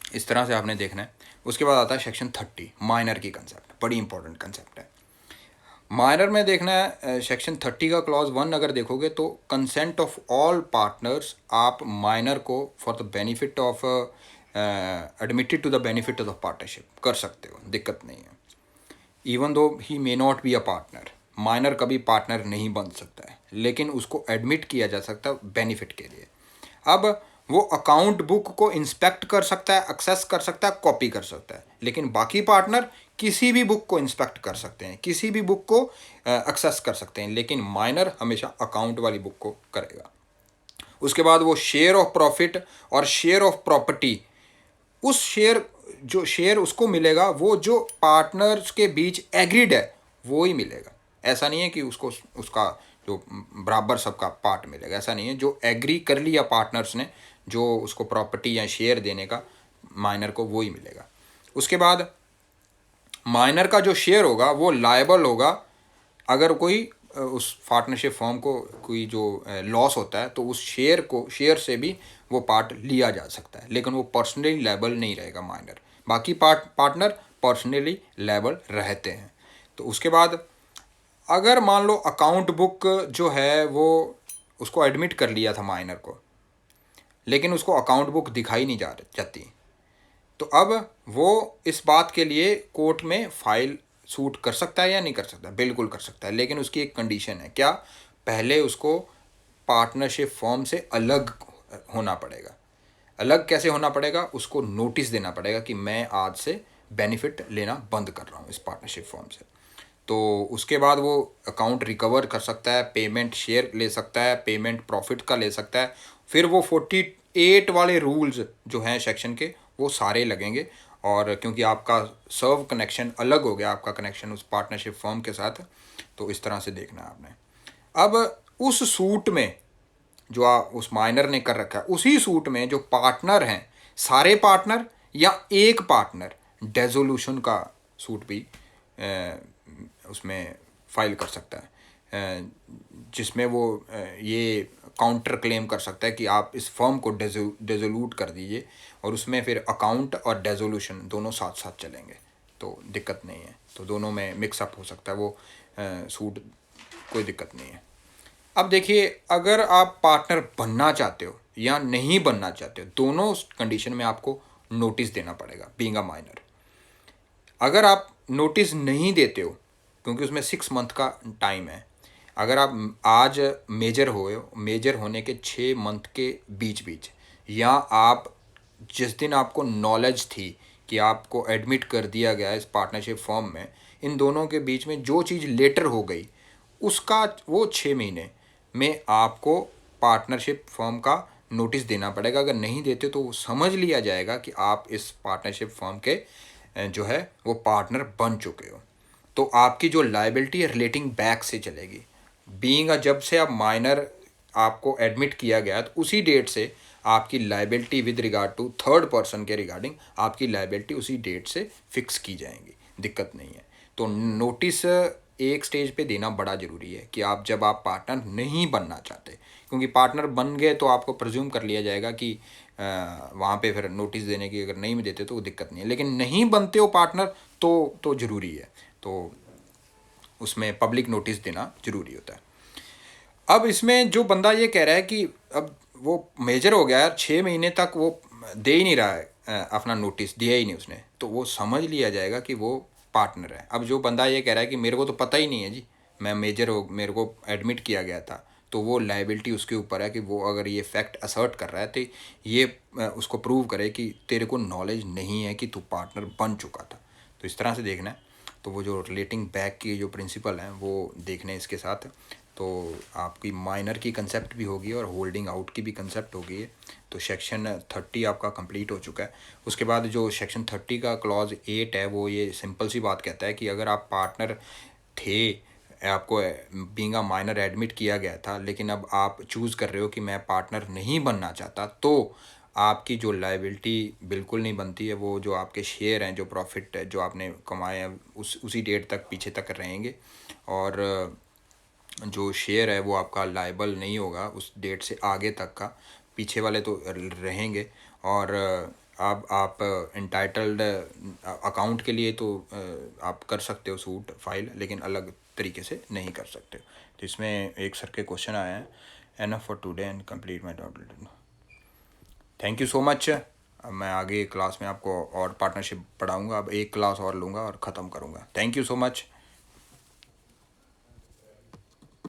इस तरह से आपने देखना है। उसके बाद आता है सेक्शन 30 माइनर की कंसेप्ट, बड़ी इंपॉर्टेंट कंसेप्ट है। माइनर में देखना है सेक्शन 30 का क्लॉज 1 अगर देखोगे तो कंसेंट ऑफ ऑल पार्टनर्स, आप माइनर को for the benefit of admitted to the benefit of the partnership कर सकते हो, दिक्कत नहीं है। Even though he may not be a partner, minor कभी पार्टनर नहीं बन सकता है, लेकिन उसको एडमिट किया जा सकता है बेनिफिट के लिए। अब वो अकाउंट बुक को इंस्पेक्ट कर सकता है, एक्सेस कर सकता है, कॉपी कर सकता है, लेकिन बाकी पार्टनर किसी भी बुक को इंस्पेक्ट कर सकते हैं, किसी भी बुक को एक्सेस कर सकते हैं, लेकिन माइनर हमेशा अकाउंट वाली बुक को करेगा। उसके बाद वो शेयर ऑफ प्रॉफिट और शेयर ऑफ प्रॉपर्टी, उस शेयर उसको मिलेगा वो जो पार्टनर्स के बीच एग्रीड है वो ही मिलेगा। ऐसा नहीं है कि उसको उसका जो बराबर सबका पार्ट मिलेगा, ऐसा नहीं है। जो एग्री कर लिया पार्टनर्स ने जो उसको प्रॉपर्टी या शेयर देने का, माइनर को वो ही मिलेगा। उसके बाद माइनर का जो शेयर होगा वो लायबल होगा अगर कोई उस पार्टनरशिप फर्म को कोई जो लॉस होता है तो उस शेयर से भी वो पार्ट लिया जा सकता है, लेकिन वो पर्सनली लायबल नहीं रहेगा माइनर। बाकी पार्टनर पर्सनली लायबल रहते हैं। तो उसके बाद अगर मान लो अकाउंट बुक जो है वो उसको एडमिट कर लिया था माइनर को, लेकिन उसको अकाउंट बुक दिखाई नहीं जाती, तो अब वो इस बात के लिए कोर्ट में फाइल सूट कर सकता है या नहीं कर सकता? बिल्कुल कर सकता है, लेकिन उसकी एक कंडीशन है। क्या? पहले उसको पार्टनरशिप फॉर्म से अलग होना पड़ेगा। अलग कैसे होना पड़ेगा? उसको नोटिस देना पड़ेगा कि मैं आज से बेनिफिट लेना बंद कर रहा हूँ इस पार्टनरशिप फॉर्म से। तो उसके बाद वो अकाउंट रिकवर कर सकता है, पेमेंट शेयर ले सकता है, पेमेंट प्रॉफिट का ले सकता है। फिर वो 48 वाले रूल्स जो हैं सेक्शन के वो सारे लगेंगे, और क्योंकि आपका सर्व कनेक्शन अलग हो गया, आपका कनेक्शन उस पार्टनरशिप फर्म के साथ, तो इस तरह से देखना है आपने। अब उस सूट में जो उस माइनर ने कर रखा है, उसी सूट में जो पार्टनर हैं, सारे पार्टनर या एक पार्टनर डेजोल्यूशन का सूट भी उसमें फाइल कर सकता है, जिसमें वो ये काउंटर क्लेम कर सकता है कि आप इस फर्म को डेजोल्यूट कर दीजिए, और उसमें फिर अकाउंट और डेजोल्यूशन दोनों साथ साथ चलेंगे, तो दिक्कत नहीं है। तो दोनों में मिक्सअप हो सकता है वो सूट, कोई दिक्कत नहीं है। अब देखिए, अगर आप पार्टनर बनना चाहते हो या नहीं बनना चाहते हो, दोनों कंडीशन में आपको नोटिस देना पड़ेगा बीइंग अ माइनर। अगर आप नोटिस नहीं देते हो, क्योंकि उसमें 6 मंथ का टाइम है, अगर आप आज मेजर होने के 6 मंथ के बीच बीच, या आप जिस दिन आपको नॉलेज थी कि आपको एडमिट कर दिया गया इस पार्टनरशिप फॉर्म में, इन दोनों के बीच में जो चीज़ लेटर हो गई, उसका वो 6 महीने में आपको पार्टनरशिप फर्म का नोटिस देना पड़ेगा। अगर नहीं देते तो वो समझ लिया जाएगा कि आप इस पार्टनरशिप फर्म के जो है वो पार्टनर बन चुके हो। तो आपकी जो लायबिलिटी है रिलेटिंग बैक से चलेगी। जब से आप माइनर आपको एडमिट किया गया, तो उसी डेट से आपकी liability with regard to third person के रिगार्डिंग आपकी लायबिलिटी उसी डेट से फिक्स की जाएंगी, दिक्कत नहीं है। तो नोटिस एक स्टेज पे देना बड़ा ज़रूरी है कि जब आप पार्टनर नहीं बनना चाहते, क्योंकि पार्टनर बन गए तो आपको प्रिज्यूम कर लिया जाएगा कि वहाँ पे फिर नोटिस देने की अगर नहीं देते तो दिक्कत नहीं है, लेकिन नहीं बनते हो पार्टनर तो ज़रूरी है, तो उसमें पब्लिक नोटिस देना ज़रूरी होता है। अब इसमें जो बंदा ये कह रहा है कि अब वो मेजर हो गया यार, 6 महीने तक वो दे ही नहीं रहा है, अपना नोटिस दिया ही नहीं उसने, तो वो समझ लिया जाएगा कि वो पार्टनर है। अब जो बंदा ये कह रहा है कि मेरे को तो पता ही नहीं है जी, मैं मेरे को एडमिट किया गया था, तो वो लायबिलिटी उसके ऊपर है कि वो अगर ये फैक्ट असर्ट कर रहा है तो ये उसको प्रूव करे कि तेरे को नॉलेज नहीं है कि तू पार्टनर बन चुका था। तो इस तरह से देखना है। तो वो जो रिलेटिंग बैक की जो प्रिंसिपल हैं वो देखने इसके साथ, तो आपकी माइनर की कंसेप्ट भी होगी और होल्डिंग आउट की भी कंसेप्ट होगी है। तो सेक्शन 30 आपका कंप्लीट हो चुका है। उसके बाद जो सेक्शन 30 का क्लॉज 8 है वो ये सिंपल सी बात कहता है कि अगर आप पार्टनर थे, आपको बीइंग अ माइनर एडमिट किया गया था, लेकिन अब आप चूज़ कर रहे हो कि मैं पार्टनर नहीं बनना चाहता, तो आपकी जो लायबिलिटी बिल्कुल नहीं बनती है। वो जो आपके शेयर हैं, जो प्रॉफिट जो आपने कमाए हैं, उसी डेट तक पीछे तक रहेंगे, और जो शेयर है वो आपका लायबल नहीं होगा उस डेट से आगे तक का, पीछे वाले तो रहेंगे। और अब आप इंटाइटल्ड अकाउंट के लिए तो आप कर सकते हो सूट फाइल, लेकिन अलग तरीके से नहीं कर सकते। तो इसमें एक सर के क्वेश्चन आए हैं, enough for today and complete my dot. Thank you so much. अब मैं आगे क्लास में आपको और पार्टनरशिप पढ़ाऊँगा, अब एक क्लास और लूँगा और ख़त्म करूँगा। Thank you so much.